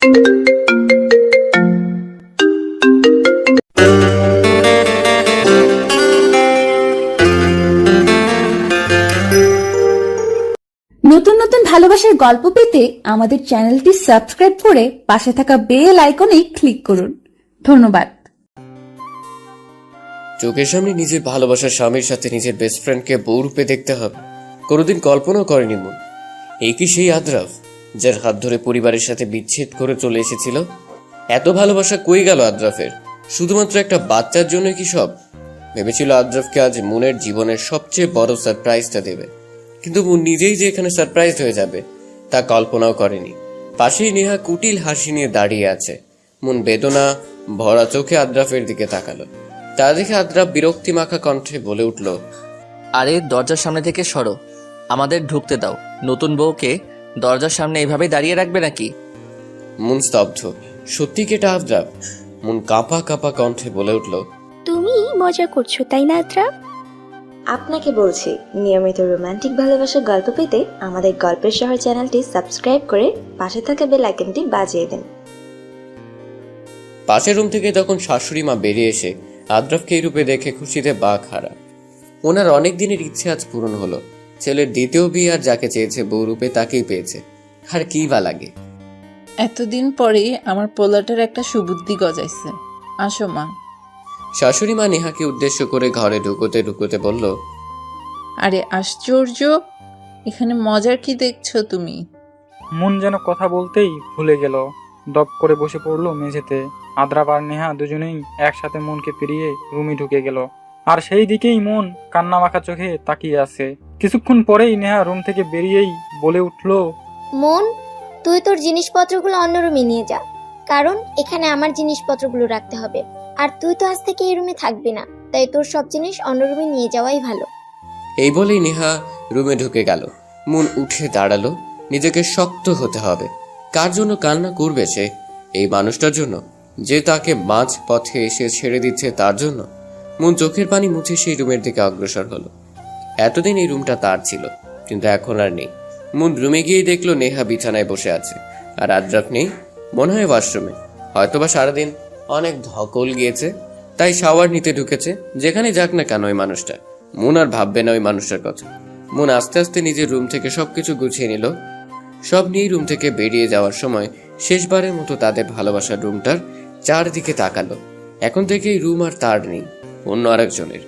নতুন নতুন ভালোবাসার গল্প পেতে আমাদের চ্যানেলটি সাবস্ক্রাইব করে পাশে থাকা বেল আইকনে ক্লিক করুন। ধন্যবাদ। চোখের সামনে নিজের ভালোবাসার স্বামীর সাথে নিজের বেস্ট ফ্রেন্ডকে বউ রূপে দেখতে হবে, কোনোদিন কল্পনাও করেনি মন। এই কি সেই আদ্রাফ যার হাত ধরে পরিবারের সাথে বিচ্ছেদ করে চলে এসেছিল? এত ভালোবাসা কই গেল আদ্রাফের? শুধুমাত্র একটা বাচ্চার জন্য কি সব? ভেবেছিল আদ্রাফকে আজ মনের জীবনের সবচেয়ে বড় সারপ্রাইজটা দেবে, কিন্তু মন নিজেই যে এখানে সারপ্রাইজ হয়ে যাবে তা কল্পনাও করেনি। পাশেই নেহা কুটিল হাসি নিয়ে দাঁড়িয়ে আছে। মন বেদনা ভরা চোখে আদ্রাফের দিকে তাকালো। তা দেখে আদ্রাফ বিরক্তি মাখা কণ্ঠে বলে উঠল, আরে দরজার সামনে থেকে সরো, আমাদের ঢুকতে দাও। নতুন বউকে দরজার সামনে এইভাবেই দাঁড়িয়ে রাখবে নাকি? মন স্তব্ধ। সত্যি কেটা আদ্রাফ? মন কাঁপা কাঁপা কণ্ঠে বলে উঠল, তুমি মজা করছো তাই না আদ্রাফ? আপনাকে বলছি, নিয়মিত রোমান্টিক ভালোবাসার গল্প পেতে আমাদের গল্পের শহর চ্যানেলটি সাবস্ক্রাইব করে পাশে থাকা বেল আইকনটি বাজিয়ে দিন। পাশের রুম থেকে তখন শাশুড়ি মা বেরিয়ে এসে আদ্রাফকে এই রূপে দেখে খুশিতে বাক হারা। ওনার অনেক দিনের ইচ্ছে আজ পূরণ হলো। ছেলের দ্বিতীয় বিয়ে, আর যাকে চেয়েছে বউ রূপে তাকেই পেয়েছে। আর কি বা লাগে? এতদিন পরে আমার পোলাটার একটা সুবুদ্ধি গজাইছে। আসো মা। শাশুড়ি মা নেহাকে উদ্দেশ্য করে ঘরে ঢুকোতে ঢুকোতে বলল, আরে আশ্চর্য, এখানে মজার কি দেখছো তুমি? মন যেন কথা বলতেই ভুলে গেল। দপ করে বসে পড়লো মেঝেতে। আদ্রাফ আর নেহা দুজনেই একসাথে মনকে পেরিয়ে রুমে ঢুকে গেল। আর সেই দিকেই মন কান্না মাখা চোখে তাকিয়ে আছে। কিছুক্ষণ পরেই নেহা রুম থেকে বেরিয়েই বলে উঠল, মন, তুই তোর জিনিসপত্রগুলো অন্য রুমে নিয়ে যা, কারণ এখানে আমার জিনিসপত্রগুলো রাখতে হবে। আর তুই তো আজ থেকে এই রুমে থাকবি না, তাই তোর সব জিনিস অন্য রুমে নিয়ে যাওয়াই ভালো। এই বলেই নেহা রুমে ঢুকে গেল। মন উঠে দাঁড়ালো। নিজেকে শক্ত হতে হবে। কার জন্য কান্না করবে সে? এই মানুষটার জন্য, যে তাকে মাঝ পথে এসে ছেড়ে দিচ্ছে তার জন্য। মন চোখের পানি মুছে সেই রুমের দিকে অগ্রসর হলো। এতদিন এই রুমটা তার ছিল, কিন্তু এখন আর নেই। মন রুমে গিয়ে দেখলো নেহা বিছানায় বসে আছে, আর আদ্রাফ নেই। মনে হয় ওয়াশরুমে, হয়তোবা সারাদিন অনেক ধকল গিয়েছে, তাই শাওয়ার নিতে ঢুকেছে। যেখানে যাক না কেন ওই মানুষটা, মন আর ভাববে না ওই মানুষটার কথা। মন আস্তে আস্তে নিজের রুম থেকে সবকিছু গুছিয়ে নিল। সব নিয়ে রুম থেকে বেরিয়ে যাওয়ার সময় শেষবারের মতো তাদের ভালোবাসার রুমটার চারদিকে তাকালো। এখন থেকে এই রুম আর তার নেই, অন্য আরেকজনের।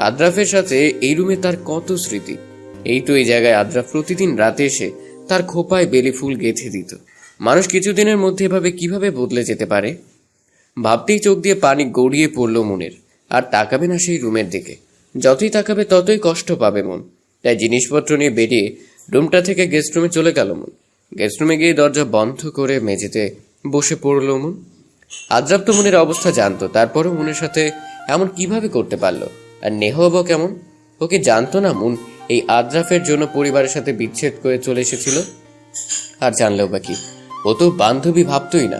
আদ্রাফের সাথে এই রুমে তার কত স্মৃতি। এই তো এই জায়গায় আদ্রাফ প্রতিদিন রাতে এসে তার খোপায় বেলি ফুল গেঁথে দিত। মানুষ কিছুদিনের মধ্যে এভাবে কিভাবে বদলে যেতে পারে? ভাবতেই চোখ দিয়ে পানি গড়িয়ে পড়ল মনের। আর তাকাবে না সেই রুমের দিকে। যতই তাকাবে ততই কষ্ট পাবে মন। তাই জিনিসপত্র নিয়ে বেরিয়ে রুমটা থেকে গেস্ট রুমে চলে গেল মন। গেস্ট রুমে গিয়ে দরজা বন্ধ করে মেঝেতে বসে পড়ল মন। আদ্রাফ তো মনের অবস্থা জানতো, তারপরও মনের সাথে এমন কিভাবে করতে পারলো? আর নেহা বা কেমন? ওকে জানতো না মন এই আদ্রাফের জন্য পরিবারের সাথে বিচ্ছেদ করে চলে এসেছিল? আর জানলেও বা কি, ও তো বান্ধবী ভাবতোই না।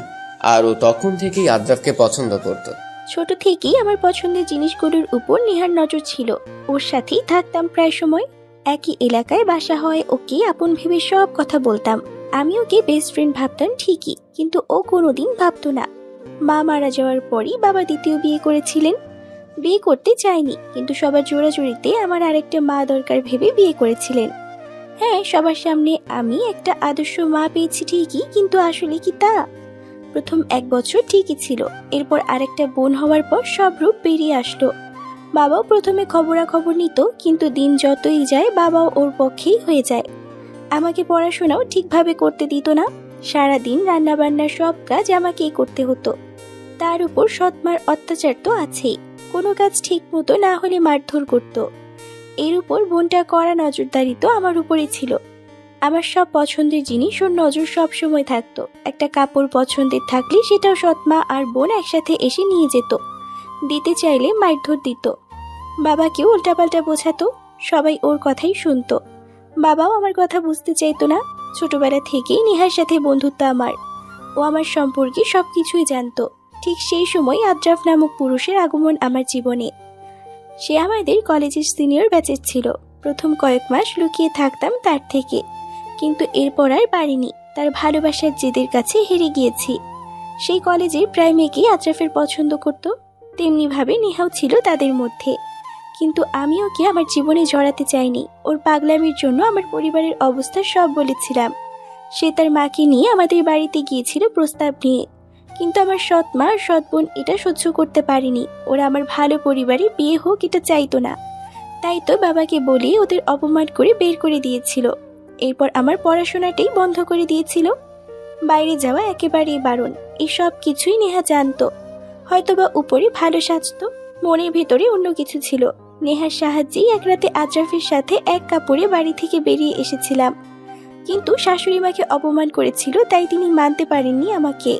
আর ও তখন থেকেই আদ্রাফকে পছন্দ করত। ছোট থেকেই আমার পছন্দের জিনিসগুলোর উপর নেহার নজর ছিল। ওর সাথেই থাকতাম প্রায় সময়। একই এলাকায় বাসা হয়, ওকে আপন ভেবে সব কথা বলতাম। আমি ওকে বেস্ট ফ্রেন্ড ভাবতাম ঠিকই, কিন্তু ও কোনোদিন ভাবতো না। মা মারা যাওয়ার পরই বাবা দ্বিতীয় বিয়ে করেছিলেন। বিয়ে করতে চাইনি, কিন্তু সবার জোরাজুরিতে আমার আরেকটা মা দরকার ভেবে বিয়ে করেছিলেন। হ্যাঁ, সবার সামনে আমি একটা আদর্শ মা পেয়েছি ঠিকই, কিন্তু আসলে কি তা? প্রথম 1 বছর ঠিকই ছিল, এরপর আরেকটা বোন হওয়ার পর সব রূপ বেরিয়ে আসলো। বাবাও প্রথমে খবরাখবর নিত, কিন্তু দিন যতই যায় বাবাও ওর পক্ষেই হয়ে যায়। আমাকে পড়াশোনাও ঠিকভাবে করতে দিত না। সারাদিন রান্নাবান্নার সব কাজ আমাকেই করতে হতো। তার উপর সৎমার অত্যাচার তো আছেই, কোনো কাজ ঠিক মতো না হলে মারধর করত। এর উপর বোনটা কড়া নজরদারি তো আমার উপরে ছিল। আমার সব পছন্দের জিনিস ওর নজর সব সময় থাকতো। একটা কাপড় পছন্দের থাকলে সেটাও সৎমা আর বোন একসাথে এসে নিয়ে যেত। দিতে চাইলে মারধর দিত। বাবাকেও উল্টাপাল্টা বোঝাতো। সবাই ওর কথাই শুনতো। বাবাও আমার কথা বুঝতে চাইতো না। ছোটবেলা থেকেই নেহার সাথে বন্ধুত্ব আমার। ও আমার সম্পর্কে সবকিছুই জানতো। ঠিক সেই সময় আদ্রাফ নামক পুরুষের আগমন আমার জীবনে। সে আমাদের কলেজের সিনিয়র ব্যাচের ছিল। প্রথম কয়েক মাস লুকিয়ে থাকতাম তার থেকে, কিন্তু এরপর আর পারিনি। তার ভালোবাসার জেদের কাছে হেরে গিয়েছি। সেই কলেজের প্রায় মেয়েকেই আজরাফের পছন্দ করত, তেমনিভাবে নেহাও ছিল তাদের মধ্যে। কিন্তু আমি ওকে আমার জীবনে জড়াতে চাইনি। ওর পাগলামির জন্য আমার পরিবারের অবস্থা সব বলেছিলাম। সে তার মাকে নিয়ে আমাদের বাড়িতে গিয়েছিল প্রস্তাব নিয়ে, কিন্তু আমার সৎ মা আর সৎ বোন এটা সহ্য করতে পারেনি। ওরা আমার ভালো পরিবারে বিয়ে হোক এটা চাইতো না, তাই তো বাবাকে বলিয়ে ওদের অপমান করে বের করে দিয়েছিল। এরপর আমার পড়াশোনাটাই বন্ধ করে দিয়েছিল। বাইরে যাওয়া একেবারেই বারণ। এই সব কিছুই নেহা জানতো। হয়তোবা উপরে ভালো সাজতো, মনের ভেতরে অন্য কিছু ছিল। নেহার সাহায্যেই এক রাতে আজরাফের সাথে এক কাপড়ে বাড়ি থেকে বেরিয়ে এসেছিলাম, কিন্তু শাশুড়ি মাকে অপমান করেছিল, তাই তিনি মানতে পারেননি আমাকে।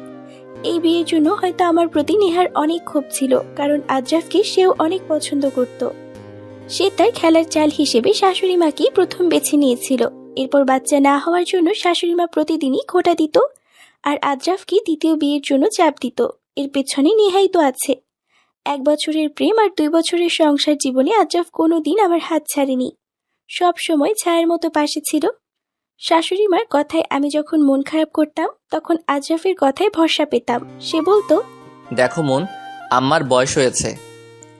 এই বিয়ের জন্য হয়তো আমার প্রতি নেহার অনেক ক্ষোভ ছিল, কারণ আজরাফকে সেও অনেক পছন্দ করত। সে তার খেলার চাল হিসেবে শাশুড়ি মাকেই প্রথম বেছে নিয়েছিল। এরপর বাচ্চা না হওয়ার জন্য শাশুড়ি মা প্রতিদিনই খোঁটা দিত, আর আজরাফকে দ্বিতীয় বিয়ের জন্য চাপ দিত। এর পেছনে নেহাই তো আছে। 1 বছরের প্রেম আর 2 বছরের সংসার জীবনে আজরাফ কোনোদিন আমার হাত ছাড়েনি, সব সময় ছায়ার মতো পাশে ছিল। শাশুড়ি মার কথায় আমি যখন মন খারাপ করতাম, তখন আজরাফের কথায় ভরসা পেতাম। সে বলতো, দেখো মন, আম্মার বয়স হয়েছে।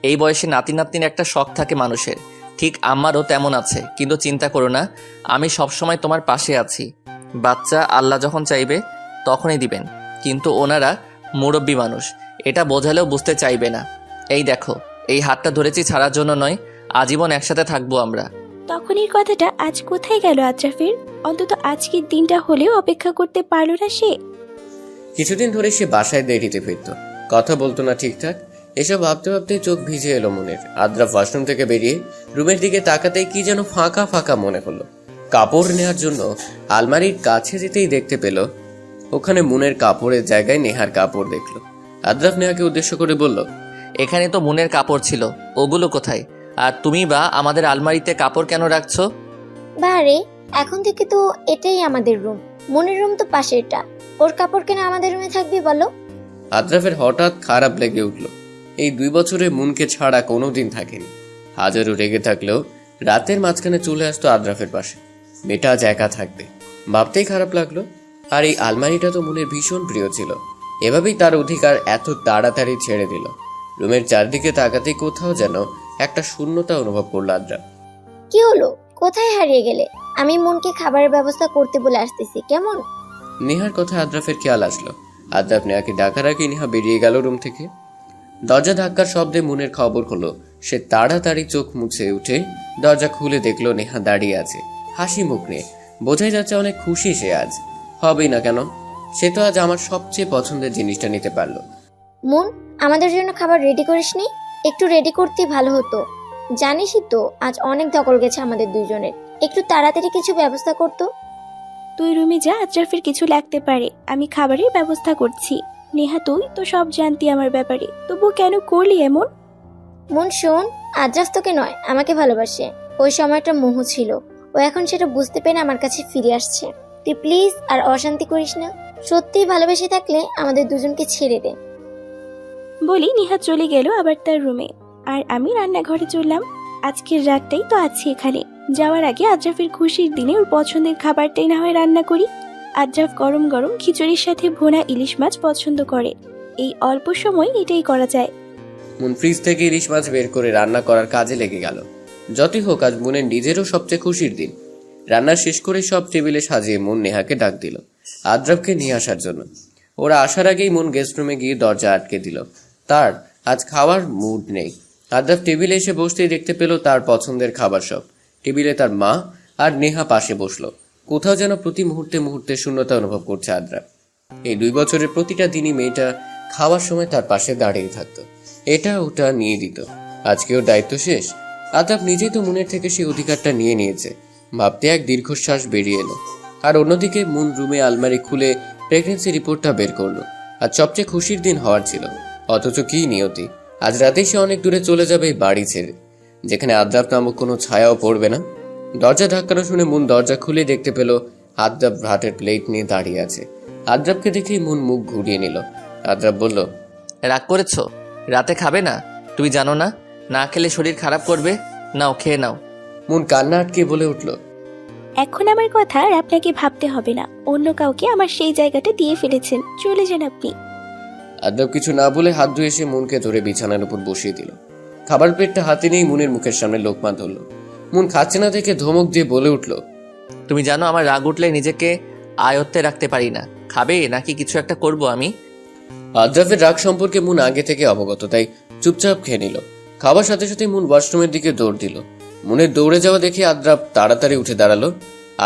এই বয়সে নাতি নাতনির একটা শখ থাকে মানুষের, ঠিক আমারও তেমন আছে। কিন্তু চিন্তা করো না, আমি সবসময় তোমার পাশে আছি। বাচ্চা আল্লাহ যখন চাইবে তখনই দিবেন, কিন্তু ওনারা মুরব্বী মানুষ, এটা বোঝালেও বুঝতে চাইবে না। এই দেখো, এই হাতটা ধরেছি ছাড়ার জন্য নয়, আজীবন একসাথে থাকবো আমরা। তখন এই কথাটা আজ কোথায় গেল আজরাফের? অন্তত আজকের দিনটা হলেও অপেক্ষা করতে পারলো না সে। কিছুদিন ধরে সে বাসায় দেরিতে ফিরত, কথা বলতো না ঠিকঠাক। এসব ভাবতে ভাবতে চোখ ভিজে এলো মনের। আদ্রা ওয়াশরুম থেকে বেরিয়ে রুমের দিকে তাকাতেই কি যেন ফাঁকা ফাঁকা মনে হলো। কাপড় নেওয়ার জন্য আলমারির কাছে যেতেই দেখতে পেল ওখানে মুনের কাপড়ের জায়গায় নেহার কাপড় দেখলো। আদ্রাফ নেহাকে উদ্দেশ্য করে বলল, এখানে তো মুনের কাপড় ছিল, ওগুলো কোথায়? আর তুমি বা আমাদের আলমারিতে কাপড় কেন রাখছো? বারে, এখন থেকে তো এটাই আমাদের রুম। মনের রুম তো পাশেরটা। ওর কাপড় কেন আমাদের রুমে থাকবে বলো? আদ্রাফের হঠাৎ খারাপ লেগে উঠল। এই 2 বছরে মুনকে ছাড়া কোনোদিন থাকেনি। হাজারও রেগে থাকলেও রাতের মাঝখানে চলে আসতো আদ্রাফের পাশে। মেয়েটা আজ একা থাকবে ভাবতেই খারাপ লাগলো। আর এই আলমারিটা তো মুনের ভীষণ প্রিয় ছিল। এভাবেই তার অধিকার এত তাড়াতাড়ি ছেড়ে দিল। রুমের চারদিকে তাকাতেই কোথাও যেন একটা শূন্যতা অনুভব করলো আদ্রাফ। কি হলো? কোথায় হারিয়ে গেলে? আমি মনকে খাবারের ব্যবস্থা করতে বলে আসতেছি, কেমন? নেহার কথা আদ্রাফের খেয়াল আসলো। আদ্রাফ নেহাকে ডাকার আগে নেহা বেরিয়ে গেল রুম থেকে। দরজা ধাক্কার শব্দে মুনের খবর হলো। সে তাড়াতাড়ি চোখ মুছে উঠে দরজা খুলে দেখলো নেহা দাঁড়িয়ে আছে হাসি মুখ নিয়ে। বোঝাই যাচ্ছে অনেক খুশি সে আজ। হবেই না কেন, সে তো আজ আমার সবচেয়ে পছন্দের জিনিসটা নিতে পারলো। মন, আমাদের জন্য খাবার রেডি করিসনি? একটু রেডি করতে ভালো হতো। জানিসই তো আজ অনেক ধকল গেছে আমাদের দুইজনের। একটু তাড়াতাড়ি কিছু ব্যবস্থা করতো। তুই রুমে যা, আজরাফের কিছু লাগতে পারে, আমি খাবারের ব্যবস্থা করছি। নেহা, তুই তো সব জানতি আমার ব্যাপারে, তবু কেন করলি এমন? মন শোন, আজরাফ তোকে নয় আমাকে ভালোবাসে। ওই সময়টা মোহ ছিল, ও এখন সেটা বুঝতে পেরে আমার কাছে ফিরে আসছে। তুই প্লিজ আর অশান্তি করিস না। সত্যিই ভালোবেসে থাকলে আমাদের দুজনকে ছেড়ে দে। বলি নেহা চলে গেল আবার তার রুমে, আর আমি রান্নাঘরে চললাম। আজকের রাতটাই তো আছি এখানে। যাওয়ার আগে আজরাফের খুশির দিনে ওর পছন্দের খাবারটাই না হয় রান্না করি। আজরাফ গরম গরম খিচুড়ির সাথে ভুনা ইলিশ মাছ পছন্দ করে। এই অল্প সময় এটাই করা যায়। মুন ফ্রিজ থেকে ইলিশ মাছ বের করে রান্না করার কাজে লেগে গেল। যতই হোক আজ মুনের নিজেরও সবচেয়ে খুশির দিন। রান্না শেষ করে সব টেবিলে সাজিয়ে মুন নেহাকে ডাক দিল আদ্রাফকে নিয়ে আসার জন্য। ওরা আসার আগেই মুন গেস্ট রুমে গিয়ে দরজা আটকে দিল। তার আজ খাওয়ার মুড নেই। আদ্রাফ টেবিলে এসে বসতেই দেখতে পেল তার পছন্দের খাবার সব। টেবিলে তার মা আর নেহা পাশে বসলো। কোথাও যেন প্রতি মুহূর্তে মুহূর্তে শূন্যতা অনুভব করছে আদ্রাফ। এই 2 বছরের প্রতিটা দিনই মেয়েটা খাওয়ার সময় তার পাশে দাঁড়িয়ে থাকতো, এটা ওটা নিয়ে দিত। আজকে ওর দায়িত্ব শেষ। আদ্রাফ নিজেই তো মুনের থেকে সেই অধিকারটা নিয়ে নিয়েছে। ভাবতে এক দীর্ঘশ্বাস বেরিয়ে এলো। আর অন্যদিকে মুন রুমে আলমারি খুলে প্রেগনেন্সি রিপোর্টটা বের করলো। আজ সবচেয়ে খুশির দিন হওয়ার ছিল, অথচ কি নিয়তি, আজ রাতেই সে অনেক দূরে চলে যাবে এই বাড়ি ছেড়ে, যেখানে আদ্রাফ নামক কোনো ছায়াও পড়বে না। দরজা ধাক্কানো শুনে মুন দরজা খুলে দেখতে পেল আদ্রাফ ভাতের প্লেট নিয়ে দাঁড়িয়ে আছে। আদ্রাফকে দেখেই মুন মুখ ঘুরিয়ে নিল। আদ্রাফ বলল, রাগ করেছো? রাতে খাবে না? তুমি জানো না, না খেলে শরীর খারাপ করবে। নাও, খেয়ে নাও। মুন কান্না আটকে বলে উঠল, এখন আমার কথা আর আপনাকে ভাবতে হবে না, অন্য কাউকে আমার সেই জায়গাটা দিয়ে ফেলেছেন, চলে যান আপনি। আদ্রাব কিছু না বলে হাত ধুয়ে এসে মুনকে ধরে বিছানার উপর বসিয়ে দিল। খাবার প্লেটটা হাতে নিয়ে মুনের মুখের সামনে লোকমা ধরল। মুন খাচ্ছে না দেখে ধমক দিয়ে বলে উঠল, তুমি জানো আমার রাগ উঠলে নিজেকে আয়ত্তে রাখতে পারি না। খাবে নাকি কিছু একটা করব আমি? আদ্রাফের রাগ সম্পর্কে মুন আগে থেকে অবগত, তাই চুপচাপ খেয়ে নিল। খাবার সাথে সাথে মুন ওয়াশরুমের দিকে দৌড় দিল। মুনের দৌড়ে যাওয়া দেখে আদ্রাফ তাড়াতাড়ি উঠে দাঁড়ালো।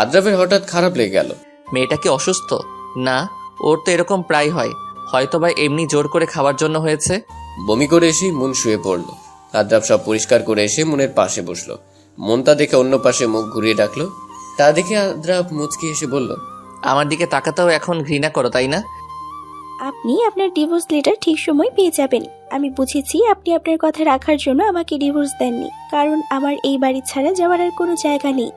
আদ্রাফের হঠাৎ খারাপ লেগে গেল। মেয়েটা কি অসুস্থ? না, ওর তো এরকম প্রায় হয়, হয়তো বা এমনি জোর করে খাওয়ার জন্য হয়েছে। বমি করে এসেই মুন শুয়ে পড়ল। আদ্রাফ সব পরিষ্কার করে এসে মুনের পাশে বসলো। মন তা দেখে অন্য পাশে মুখ ঘুরিয়ে ডাকলো। তা দেখে আদ্রাফ মুচকি এসে বলল, আমার দিকে তাকাতেও এখন ঘৃণা করো, তাই না? আপনি আপনার ডিভোর্স লেটার ঠিক সময় পেয়ে যাবেন। আমি বুঝেছি আপনি আপনার কথা রাখার জন্য আমাকে ডিভোর্স দেননি, কারণ আমার এই বাড়ি ছাড়া যাওয়ার আর কোনো জায়গা নেই।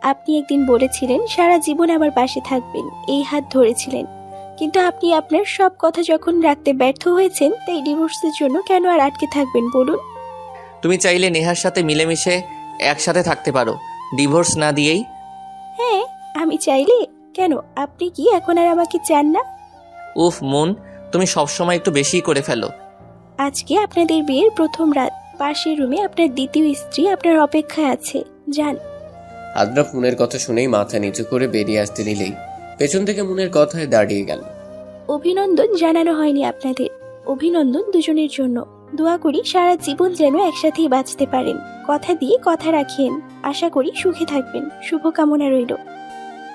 আপনি একদিন বলেছিলেন সারা জীবন আমার পাশে থাকবেন, এই হাত ধরেছিলেন, কিন্তু আপনি আপনার সব কথা যখন রাখতে ব্যর্থ হয়েছেন, তাই ডিভোর্সের জন্য কেন আর আটকে থাকবেন বলুন? তুমি চাইলে নেহার সাথে মিলেমিশে একসাথে থাকতে পারো, ডিভোর্স না দিয়েই। হ্যাঁ, আমি চাইলে। কেন, আপনি কি এখন আর আমাকে চান না? উফ মুন, তুমি সবসময় একটু বেশি করে ফেলো। আজকে আপনাদের বিয়ের প্রথম রাত, পাশের রুমে আপনার দ্বিতীয় স্ত্রী আপনার অপেক্ষায় আছে, যান। আদ্রাফ মুনের কথা শুনেই মাথা নিচু করে বেরিয়ে আসতে নিলেই পেছন থেকে মুনের কথায় দাঁড়িয়ে গেল। অভিনন্দন জানানো হয়নি আপনাদের। অভিনন্দন দুজনের জন্য। দোয়া করি সারা জীবন যেন একসাথেই বাঁচতে পারেন। কথা দিয়ে কথা রাখেন। আশা করি সুখে থাকবেন। শুভকামনা রইল।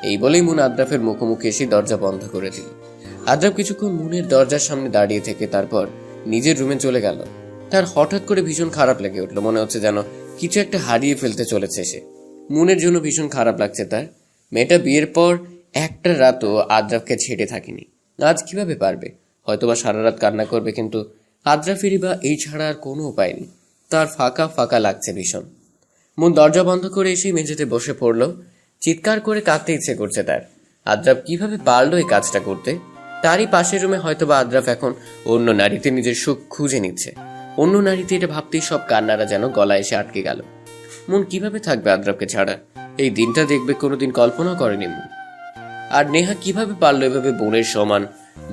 এই বলেই মুন আদ্রাফের মুখোমুখি এসে দরজা বন্ধ করে দিল। আদ্রাফ কিছুক্ষণ মুনের দরজার সামনে দাঁড়িয়ে থেকে তারপর নিজের রুমে চলে গেল। তার হঠাৎ করে ভীষণ খারাপ লেগে উঠল, মনে হচ্ছে যেন কিছু একটা হারিয়ে ফেলতে চলেছে সে। মুনের জন্য ভীষণ খারাপ লাগছে তার। মেয়েটা বিয়ের পর একটা রাতও আদ্রাফকে ছেড়ে থাকেনি, আজ কিভাবে পারবে? হয়তোবা সারা রাত কান্না করবে, কিন্তু আদ্রাফেরই বা এই ছাড়া আর কোনো উপায় নেই। তার ফাঁকা ফাঁকা লাগছে ভীষণ। মুন দরজা বন্ধ করে এসে মেঝেতে বসে পড়ল। চিৎকার করে কাঁদতে ইচ্ছে করছে তার। আদ্রাফ কিভাবে পারলো এই কাজটা করতে? তারই পাশের রুমে হয়তোবা আদ্রাফ এখন অন্য নারীতে নিজের সুখ খুঁজে নিচ্ছে। অন্য নারীতে এটা ভাবতেই সব কান্নারা যেন গলায় এসে আটকে গেল। মন কিভাবে থাকবে আদ্রাফকে ছাড়া? এই দিনটা দেখবে কোনোদিন কল্পনা করেনি মন। আর নেহা কিভাবে পারলো এভাবে বোনের সমান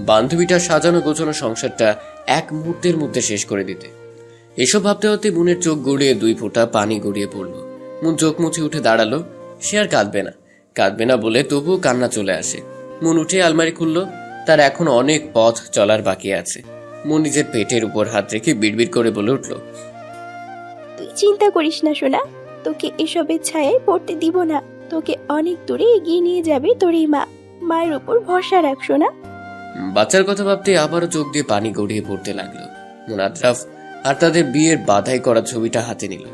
বান্ধবীটা সাজানো গোছানো সংসারটা এক মুহূর্তের মধ্যে শেষ করে দিতে? এসব ভাবতে ভাবতে মুনের চোখ গড়িয়ে 2 ফোঁটা পানি গড়িয়ে পড়লো। মুন চোখ মুছে উঠে দাঁড়ালো। সে আর কাঁদবে না বলে তবুও কান্না চলে আসে। মন উঠে আলমারি খুললো। তার এখন অনেক পথ চলার বাকি আছে। মন নিজের পেটের উপর হাত রেখে বিড়বিড় করে বলে উঠল, তুই চিন্তা করিস না সোনা, তোকে এসবের ছায়ায় পড়তে দিব না। তোকে অনেক দূরে এগিয়ে নিয়ে যাবে তোর এই মা। মায়ের উপর ভরসা রাখ সোনা। বাচ্চার কথা ভাবতে আবারও চোখ দিয়ে পানি গড়িয়ে পড়তে লাগলো। মন আদ্রাফ আর তাদের বিয়ের বাধাই করা ছবিটা হাতে নিল।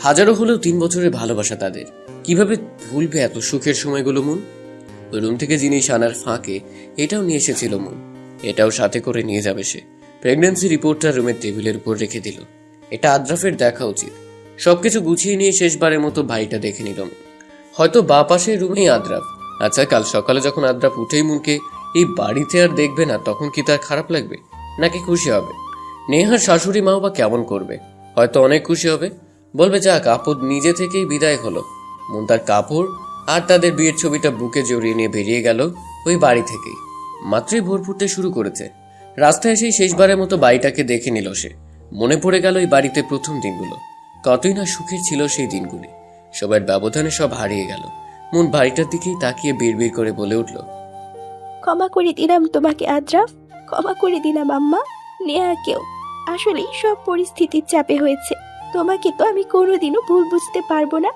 হাজারো হলেও 3 বছরের ভালোবাসা তাদের। কিভাবে ভুলবে এত সুখের সময়গুলো মন? রুম থেকে জিনিস আনার ফাঁকে এটাও নিয়ে এসেছিল মন। এটাও সাথে করে নিয়ে যাবে সে। প্রেগন্যান্সি রিপোর্টটা রুমের টেবিলের উপর রেখে দিল। এটা আদ্রাফের দেখা উচিত। সবকিছু গুছিয়ে নিয়ে শেষবারের মতো বাড়িটা দেখে নিল। হয়তো বা পাশের রুমেই আদ্রাফ। আচ্ছা, কাল সকালে যখন আদ্রাফ উঠেই মুনকে এই বাড়িতে আর দেখবে না, তখন কি তার খারাপ লাগবে নাকি খুশি হবে? নেহার শাশুড়ি মাও বা কেমন করবে? হয়তো অনেক খুশি হবে, বলবে যাক আপদ নিজে থেকেই বিদায় হলো। মন তার কাপড় আর তাদের বিয়ের ছবিটা বুকে জড়িয়ে নিয়ে বেরিয়ে গেল ওই বাড়ি থেকেই। মাত্রই ভোর ফুটতে শুরু করেছে। রাস্তায় এসেই শেষবারের মতো বাড়িটাকে দেখে নিল সে। মনে পড়ে গেল এই বাড়িতে প্রথম দিনগুলো। কতই না সুখের ছিল সেই দিনগুলি। সবার ব্যবধানে সব হারিয়ে গেল। মন বাড়িটার দিকেই তাকিয়ে বিড়বিড় করে বলে উঠল, ক্ষমা করে দিলাম তোমাকে আদ্রাফ, ক্ষমা করে দিলাম আম্মা, নেহাকেও। আসলে সব পরিস্থিতির চাপে হয়েছে। তোমাকে তো আমি কোনোদিনও ভুল বুঝতে পারবো না,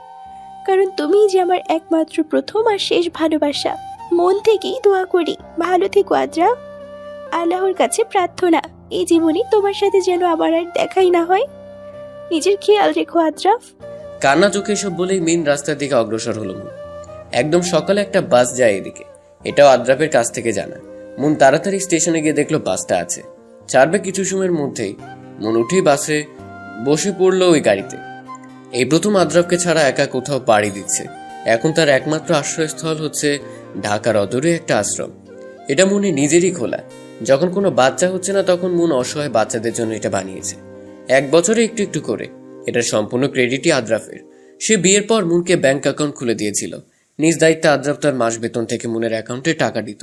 কারণ তুমিই যে আমার একমাত্র প্রথম আর শেষ ভালোবাসা। মন থেকেই দোয়া করি ভালো থেকো আদ্রাফ। আল্লাহর কাছে প্রার্থনা এই জীবনে তোমার সাথে যেন আবার আর দেখাই না হয়। নিজের খেয়াল রেখো আদ্রাফ। কান্না চোখে এসব বলেই মেন রাস্তার দিকে অগ্রসর হলো মন। একদম সকালে একটা বাস যায় এদিকে, এটাও আদ্রাফের কাছ থেকে জানা। মন তাড়াতাড়ি স্টেশনে গিয়ে দেখলো বাসটা আছে, ছাড়বে কিছু সময়ের মধ্যেই। মন উঠেই বাসে বসে পড়লো ওই গাড়িতে। এই প্রথম আদ্রাফকে ছাড়া একা কোথাও পাড়ি দিচ্ছে। এখন তার একমাত্র আশ্রয়স্থল হচ্ছে ঢাকার অদূরে একটা আশ্রম। এটা মনে নিজেরই খোলা। যখন কোনো বাচ্চা হচ্ছে না তখন মন অসহায় বাচ্চাদের জন্য এটা বানিয়েছে। 1 বছরে একটু একটু করে। এটার সম্পূর্ণ ক্রেডিটই আদ্রাফের। সে বিয়ের পর মুনকে ব্যাংক অ্যাকাউন্ট খুলে দিয়েছিল। নিজ দায়িত্বে আদ্রাফ তার মাস বেতন থেকে মুনের অ্যাকাউন্টে টাকা দিত।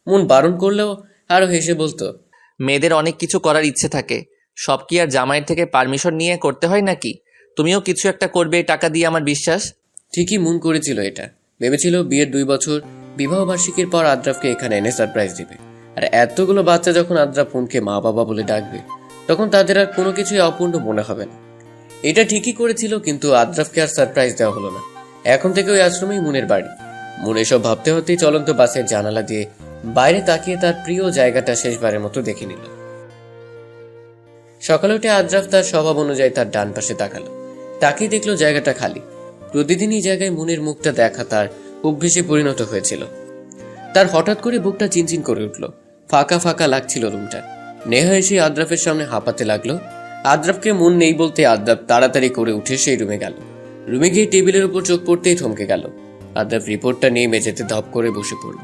মুন বারণ করলেও আরো হেসে বলতো, মেয়েদের অনেক কিছু করার ইচ্ছে থাকে, সব কি আর জামাইয়ের থেকে পারমিশন নিয়ে করতে হয় নাকি? তুমিও কিছু একটা করবে এই টাকা দিয়ে, আমার বিশ্বাস। ঠিকই মুন করেছিল এটা। ভেবেছিল বিয়ের 2 বছর বিবাহ বার্ষিকীর পর আদ্রাফকে এখানে এনে সারপ্রাইজ দিবে। আর এতগুলো বাচ্চা যখন আদ্রাফ মুনকে মা বাবা বলে ডাকবে, তখন তাদের আর কোনো কিছুই অপূর্ণ মনে হবে না। এটা ঠিকই করেছিল, কিন্তু আদ্রাফকে আর সারপ্রাইজ দেওয়া হলো না। এখন থেকে ওই আশ্রমেই মুনের বাড়ি। মুন এসব ভাবতে ভাবতেই চলন্ত বাসের জানালা দিয়ে বাইরে তাকিয়ে তার প্রিয় জায়গাটা শেষবারের মতো দেখে নিল। সকালে উঠে আদ্রাফ তার স্বভাব অনুযায়ী তার ডান পাশে তাকালো। তাকিয়ে দেখলো জায়গাটা খালি। প্রতিদিন এই জায়গায় মুনের মুখটা দেখা তার অভ্যেসে পরিণত হয়েছিল। তার হঠাৎ করে বুকটা চিনচিন করে উঠল। ফাঁকা ফাঁকা লাগছিল রুমটা। নেহা এসে আদ্রাফের সামনে হাঁপাতে লাগলো। আদ্রাফকে মন নেই বলতে আদ্রাফ তাড়াতাড়ি করে উঠে সেই রুমে গেল। রুমে গিয়ে টেবিলের উপর চোখ পড়তেই থমকে গেল। আদ্রাফ রিপোর্টটা নিয়ে মেঝেতে ধপ করে বসে পড়ল।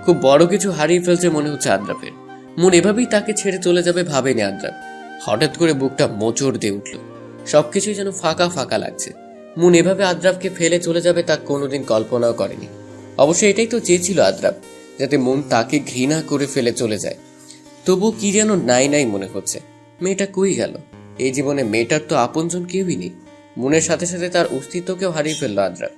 খুব বড় কিছু হারিয়ে ফেলছে মনে হচ্ছে আদ্রাফের। মন এভাবেই তাকে ছেড়ে চলে যাবে ভাবেনি আদ্রাফ। হঠাৎ করে বুকটা মোচড় দিয়ে উঠল। সবকিছুই যেন ফাঁকা ফাঁকা লাগছে। মুন এভাবে আদ্রাফকে ফেলে চলে যাবে তা কোনোদিন কল্পনাও করেনি। অবশ্য এটাই তো চেয়েছিল আদ্রাফ, যাতে মন তাকে ঘৃণা করে ফেলে চলে যায়। তবু কি যেন নাই নাই মনে হচ্ছে। মেয়েটা কই গেল? এই জীবনে মেয়েটার তো আপনজন কেউই নেই। মনের সাথে সাথে তার অস্তিত্বকেও হারিয়ে ফেললো আদ্রাফ।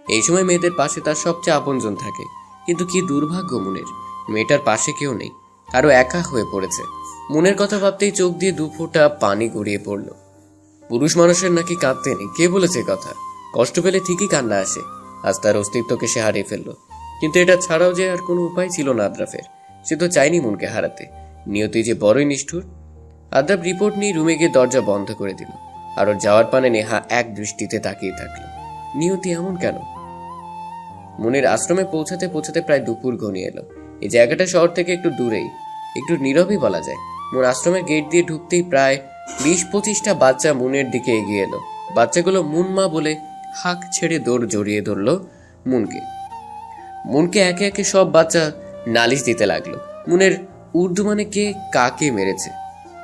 এই সময় মেয়েদের পাশে তার সবচেয়ে আপনজন থাকে, কিন্তু কি দুর্ভাগ্য মুনের, মেয়েটার পাশে কেউ নেই, আরো একা হয়ে পড়েছে। মনের কথা ভাবতেই চোখ দিয়ে 2 ফোঁটা পানি গড়িয়ে পড়ল। পুরুষ মানুষের নাকি কাঁদতে নেই, কে বলেছে কথা? কষ্ট পেলে ঠিকই কান্না আসে। আজ তার অস্তিত্বকে সে হারিয়ে ফেললো, কিন্তু এটা ছাড়াও যে আর কোনো উপায় ছিল না আদ্রাফের। সে তো চায়নি মনকে হারাতে। নিয়তি যে বড়ই নিষ্ঠুর। আদ্রাফ রিপোর্ট নিয়ে রুমে গিয়ে দরজা বন্ধ করে দিল। আর ওর যাওয়ার পানে নেহা এক দৃষ্টিতে তাকিয়ে থাকলো। নিয়তি এমন কেন? মনের আশ্রমে পৌঁছাতে পৌঁছাতে প্রায় দুপুর ঘনিয়ে এলো। এই জায়গাটা শহর থেকে একটু দূরেই, একটু নীরবই বলা যায়। মন আশ্রমের গেট দিয়ে ঢুকতেই প্রায় 20-25টা বাচ্চা মুনের দিকে এগিয়ে এলো। বাচ্চাগুলো মুন মা বলে হাঁক ছেড়ে দৌড় জড়িয়ে ধরলো মুনকে। মুনকে একে একে সব বাচ্চা নালিশ দিতে লাগলো। মুনের উর্দু মানে কে কাকে মেরেছে,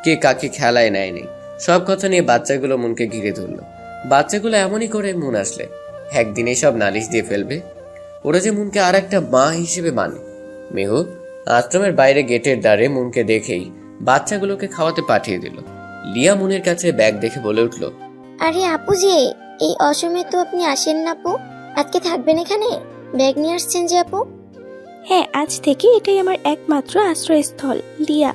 কে কাকে খেলায় নেয়নি, সব কথা নিয়ে বাচ্চাগুলো মুনকে ঘিরে ধরলো। বাচ্চাগুলো এমনই করে মুন আসলে একদিনে সব নালিশ দিয়ে ফেলবে। ওরা যে মুনকে আর একটা মা হিসেবে মানে। মেহু আশ্রমের বাইরে গেটের দ্বারে মুনকে দেখেই বাচ্চাগুলোকে খাওয়াতে পাঠিয়ে দিল। লিয়া মুনের কাছে ব্যাগ দেখে বলে উঠল, আরে আপু যে, এই অসময়ে তো আপনি আসেন না আপু। আজকে থাকবেন এখানে? ব্যাগ নিয়ে আসছেন যে আপু? হ্যাঁ, আজ থেকে এটাই আমার একমাত্র আশ্রয়স্থল, লিয়া।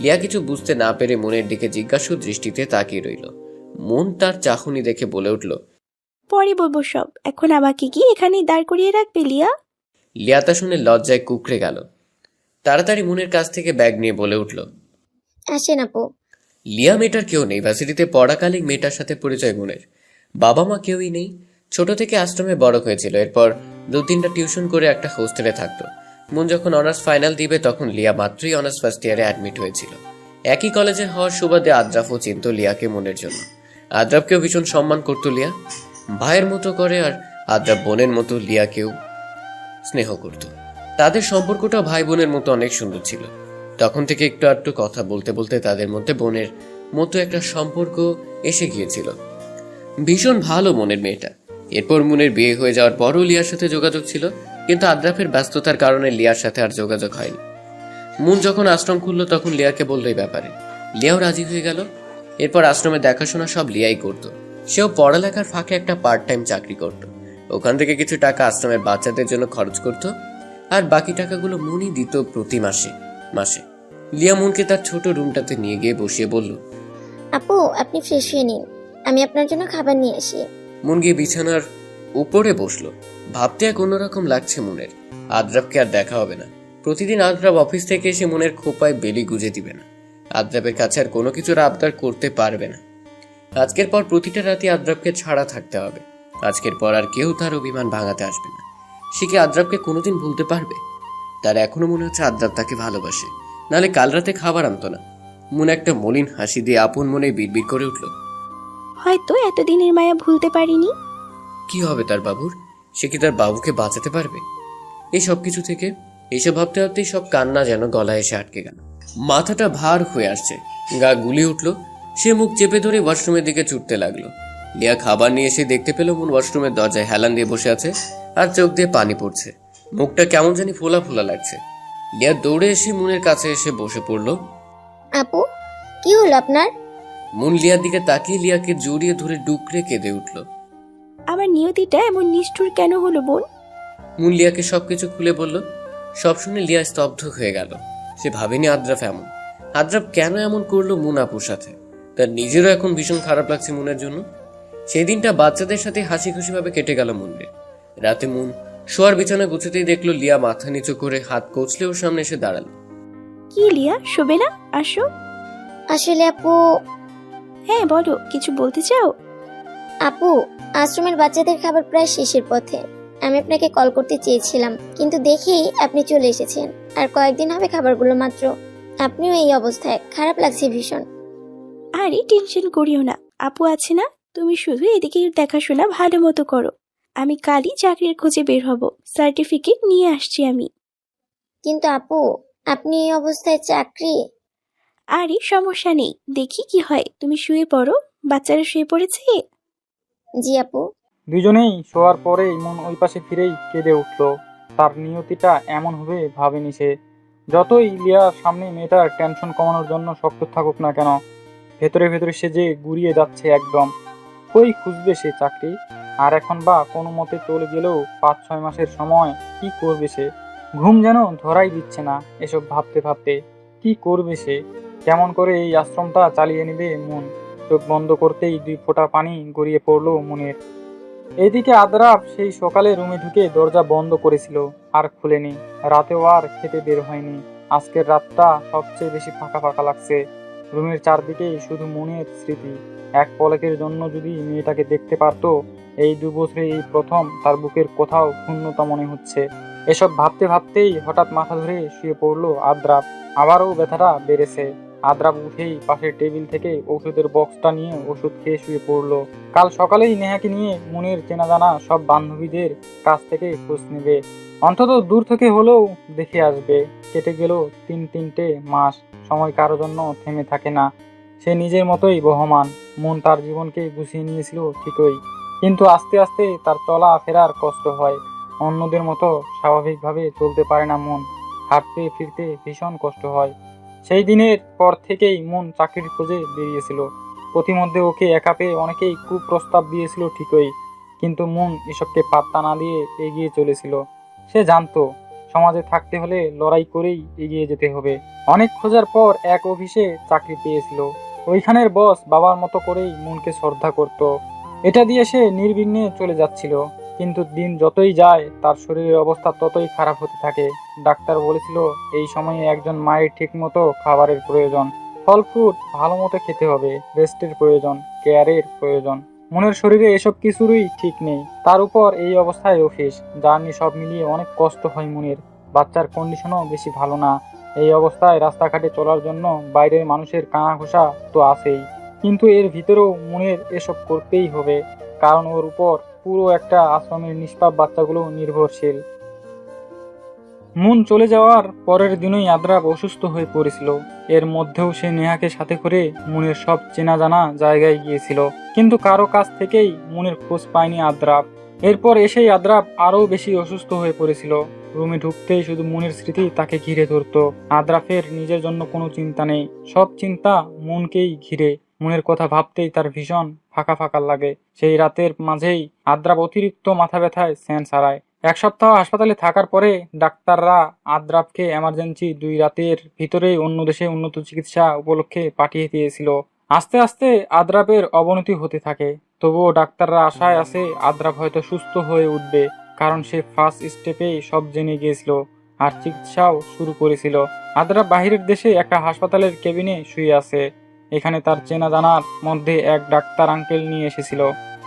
লিয়া কিছু বুঝতে না পেরে মনের দিকে জিজ্ঞাসু দৃষ্টিতে তাকিয়ে রইল। মন তার চাহনি দেখে বলে উঠল, পরে বলবো সব, এখন আমাকে কি এখানেই দাঁড় করিয়ে রাখবে লিয়া? লিয়া তা শুনে লজ্জায় কুকড়ে গেল। তাড়াতাড়ি মনের কাছ থেকে ব্যাগ নিয়ে বলে উঠল, আসেন আপু। লিয়া মেয়েটার কেউ নেই। ভার্সিটিতে পড়াকালীন মেয়েটার সাথে পরিচয় মনের। বাবা মা কেউই নেই। ছোট থেকে আশ্রমে বড় হয়েছিল। এরপর 2-3টা টিউশন করে একটা হোস্টেলে থাকতো। মন যখন অনার্স ফাইনাল দিবে তখন লিয়া মাত্রই অনার্স ফার্স্ট ইয়ারে অ্যাডমিট হয়েছিল। একই কলেজের হওয়ার সুবাদে আদ্রাফও চিনত লিয়াকে মনের জন্য। আদ্রাফকেও ভীষণ সম্মান করতো লিয়া, ভাইয়ের মতো করে। আর আদ্রাফ বোনের মতো লিয়াকেও স্নেহ করত। তাদের সম্পর্কটা ভাই বোনের মতো অনেক সুন্দর ছিল। তখন থেকে একটু আধটু কথা বলতে বলতে তাদের মধ্যে বোনের মতো একটা সম্পর্ক এসে গিয়েছিল। ভীষণ ভালো মনের মেয়েটা। এরপর মুনের বিয়ে হয়ে যাওয়ার পরও লিয়ার সাথে যোগাযোগ ছিল, কিন্তু আদ্রাফের ব্যস্ততার কারণে লিয়ার সাথে আর যোগাযোগ হয়নি। মুন যখন আশ্রম খুললো তখন লিয়াকে বললো এই ব্যাপারে। লিয়াও রাজি হয়ে গেল। এরপর আশ্রমে দেখাশোনা সব লিয়াই করতো। সেও পড়ালেখার ফাঁকে একটা পার্ট টাইম চাকরি করত। ওখান থেকে কিছু টাকা আশ্রমের বাচ্চাদের জন্য খরচ করত, আর বাকি টাকাগুলো মুনই দিত প্রতি মাসে। লিয়া মুনকে তার ছোট রুমটাতে নিয়ে গিয়ে বসিয়ে বলল, আপু আপনি ফ্রেশ হয়ে নিন, আমি আপনার জন্য খাবার নিয়ে আসি। মুন গিয়ে বিছানার উপরে বসলো। ভাবতে এক অন্যরকম লাগছে মুনের। আদ্রাফকে আর দেখা হবে না। প্রতিদিন আদ্রাফ অফিস থেকে এসে মুনের খোপায় বেলি গুজে দিবে না। আদ্রাফের কাছে আর কোনো কিছুর আবদার করতে পারবে না। আজকের পর প্রতিটা রাতে আদ্রাফকে ছাড়া থাকতে হবে। আজকের পর আর কেউ তার অভিমান ভাঙাতে আসবে না। সে কি আদ্রাফকে কোনোদিন ভুলতে পারবে? তার এখনো মনে হচ্ছে আদ্রাফ তাকে ভালোবাসে, নাহলে কাল রাতে খাবার আনতো না। মুন একটা মলিন হাসি দিয়ে আপন মনে বিড়বিড় করে উঠল, হয়তো এতদিনের মায়া ভুলতে পারিনি। কি হবে তার বাবুর? সে কি তার বাবুকে বাঁচাতে পারবে এই সব কিছু থেকে? এইসব ভাবতে ভাবতেই সব কান্না যেন গলায় এসে আটকে গেল। মাথাটা ভার হয়ে আসছে, গা গুলিয়ে উঠল। সে মুখ চেপে ধরে ওয়াশরুমের দিকে ছুটতে লাগলো। লিয়া খাবার নিয়ে এসে দেখতে পেল মুন ওয়াশরুমের দরজায় হেলান দিয়ে বসে আছে। আর চোখ দিয়ে পানি পড়ছে। মুখটা কেমন জানি ফোলা ফোলা লাগছে। লিয়া দৌড়ে এসে মুনের কাছে এসে বসে পড়ল। আপু, কি হলো আপনার? মুন লিয়ার দিকে তাকিয়ে লিয়াকে জড়িয়ে ধরে ডুকরে কেঁদে উঠল। আমার নিয়তিটা এমন নিষ্ঠুর কেন হলো বোন? মুন লিয়াকে সবকিছু খুলে বলল। সব শুনে লিয়া স্তব্ধ হয়ে গেল। সে ভাবেনি আদ্রাফ এমন। আদ্রাফ কেন এমন করলো মুন আপুর সাথে? তার নিজেরও এখন ভীষণ খারাপ লাগছে মুনের জন্য। সেই দিনটা বাচ্চাদের সাথে হাসি খুশি ভাবে কেটে গেল মুনের। রাতে মুন শোয়ার বিছানা গুছাতেই দেখলো লিয়া মাথা নিচু করে হাত কচলে ওর সামনে এসে দাঁড়ালো। কি লিয়া, শোবে না? আসো। আসলে আপু, হ্যাঁ বলো, কিছু বলতে চাও? আপু, আশ্রমের বাচ্চাদের খাবার প্রায় শেষের পথে। আমি আপনাকে কল করতে চেয়েছিলাম, কিন্তু দেখি আপনি চলে এসেছেন। আর কয়েকদিন হবে খাবারগুলো মাত্র। আপনিও এই অবস্থায়, খারাপ লাগছে ভীষণ। আরে টেনশন করিও না, আপু আছে না। তুমি শুধু এদিকে দেখাশোনা ভালো মতো করো। আমি কালই চাকরির খোঁজে বের হব, সার্টিফিকেট নিয়ে আসছি আমি। কিন্তু আপু, আপনি এই অবস্থায় চাকরি? আরে সমস্যা নেই, দেখি কি হয়। তুমি শুয়ে পড়ো। বাচ্চারা শুয়ে পড়েছে? জি আপু। দুজনেই শোয়ার পরেই মন ওই পাশে ফিরেই কেঁদে উঠল। তার নিয়তিটা এমন হবে ভাবেনি সে। যতই লিয়ার সামনে মেয়েটার টেনশন কমানোর জন্য শক্ত থাকুক না কেন, ভেতরে ভেতরে সে যে গুড়িয়ে যাচ্ছে একদম। কই খুঁজবে সে চাকরি? আর এখন বা কোনো মতে চলে গেলেও 5-6 মাসের সময় কি করবে সে? ঘুম যেন ধরাই দিচ্ছে না এসব ভাবতে ভাবতে। কি করবে সে? কেমন করে এই আশ্রমটা চালিয়ে নেবে মন? চোখ বন্ধ করতেই 2 ফোঁটা পানি গড়িয়ে পড়লো মনের। এইদিকে আদ্রাফ সেই সকালে রুমে ঢুকে দরজা বন্ধ করেছিল, আর খুলেনি। রাতেও আর খেতে বের হয়নি। আজকের রাতটা সবচেয়ে বেশি ফাঁকা ফাঁকা লাগছে। রুমের চারদিকেই শুধু মনের স্মৃতি। এক পলকের জন্য যদি মেয়েটাকে দেখতে পারতো। এই 2 বছরে এই প্রথম তার বুকের কোথাও শূন্যতা মনে হচ্ছে। এসব ভাবতে ভাবতেই হঠাৎ মাথা ধরে শুয়ে পড়লো আদ্রাফ। আবারও ব্যথাটা বেড়েছে। আদ্রাফ উঠেই পাশের টেবিল থেকে ওষুধের বক্সটা নিয়ে ওষুধ খেয়ে শুয়ে পড়লো। কাল সকালেই নেহাকে নিয়ে মনের চেনা জানা সব বান্ধবীদের কাছ থেকে খোঁজ নেবে। অন্তত দূর থেকে হলেও দেখে আসবে। কেটে গেল 3 মাস। সময় কারো জন্য থেমে থাকে না। সে নিজের মতোই বহমান। মন তার জীবনকে গুছিয়ে নিয়েছিল ঠিকই, কিন্তু আস্তে আস্তে তার চলা ফেরার কষ্ট হয়। অন্যদের মতো স্বাভাবিকভাবে চলতে পারে না মন। হাঁটতে ফিরতে ভীষণ কষ্ট হয়। সেই দিনের পর থেকেই মন চাকরির খোঁজে বেরিয়েছিল। প্রতিমধ্যে ওকে একা পেয়ে অনেকেই কুপ্রস্তাব দিয়েছিল ঠিকই, কিন্তু মন এসবকে পাত্তা না দিয়ে এগিয়ে চলেছিল। সে জানতো সমাজে থাকতে হলে লড়াই করেই এগিয়ে যেতে হবে। অনেক খোঁজার পর এক অফিসে চাকরি পেয়েছিল। ওইখানের বস বাবার মতো করেই মনকে শ্রদ্ধা করত। এটা দিয়ে সে নির্বিঘ্নে চলে যাচ্ছিল। কিন্তু দিন যতই যায় তার শরীরের অবস্থা ততই খারাপ হতে থাকে। ডাক্তার বলেছিল এই সময়ে একজন মায়ের ঠিক মতো খাবারের প্রয়োজন, ফল ফ্রুট ভালো মতো খেতে হবে, রেস্টের প্রয়োজন, কেয়ারের প্রয়োজন। মনের শরীরে এসব কিছুরই ঠিক নেই। তার উপর এই অবস্থায় অফিস জার্নি, সব মিলিয়ে অনেক কষ্ট হয় মনের। বাচ্চার কন্ডিশনও বেশি ভালো না। এই অবস্থায় রাস্তাঘাটে চলার জন্য বাইরের মানুষের কানা ঘোষা তো আছেই, কিন্তু এর ভিতরেও মনের এসব করতেই হবে, কারণ ওর উপর পুরো একটা আশ্রমের নিষ্পাপ বাচ্চাগুলো নির্ভরশীল। মন চলে যাওয়ার পরের দিনই আদ্রাফ অসুস্থ হয়ে পড়েছিল। এর মধ্যেও সে নেহাকে সাথে করে মনের সব চেনা জানা জায়গায় গিয়েছিল, কিন্তু কারো কাছ থেকেই মনের খোঁজ পায়নি আদ্রাফ। এরপর এসেই আদ্রাফ আরো বেশি অসুস্থ হয়ে পড়েছিল। রুমে ঢুকতেই শুধু মনের স্মৃতি তাকে ঘিরে ধরতো। আদ্রাফের নিজের জন্য কোনো চিন্তা নেই, সব চিন্তা মনকেই ঘিরে। মনের কথা ভাবতেই তার ভীষণ ফাঁকা ফাঁকা লাগে। সেই রাতের মাঝেই আদ্রাফ অতিরিক্ত মাথা ব্যথায় সেন্স হারায়। 1 সপ্তাহ হাসপাতালে থাকার পরে ডাক্তাররা আদ্রাফকে এমার্জেন্সি 2 রাতের ভিতরেই অন্য দেশে উন্নত চিকিৎসা উপলক্ষে পাঠিয়ে দিয়েছিল। আস্তে আস্তে আদ্রাফের অবনতি হতে থাকে। তবুও ডাক্তাররা আশায় আছে আদ্রাফ হয়তো সুস্থ হয়ে উঠবে, কারণ সে ফার্স্ট স্টেপেই সব জেনে গিয়েছিল আর চিকিৎসাও শুরু করেছিল। আদ্রাফ বাহিরের দেশে একটা হাসপাতালের কেবিনে শুয়ে আছে। এখানে তার চেনা জানার মধ্যে এক ডাক্তার আঙ্কেল নিয়ে এসেছিল।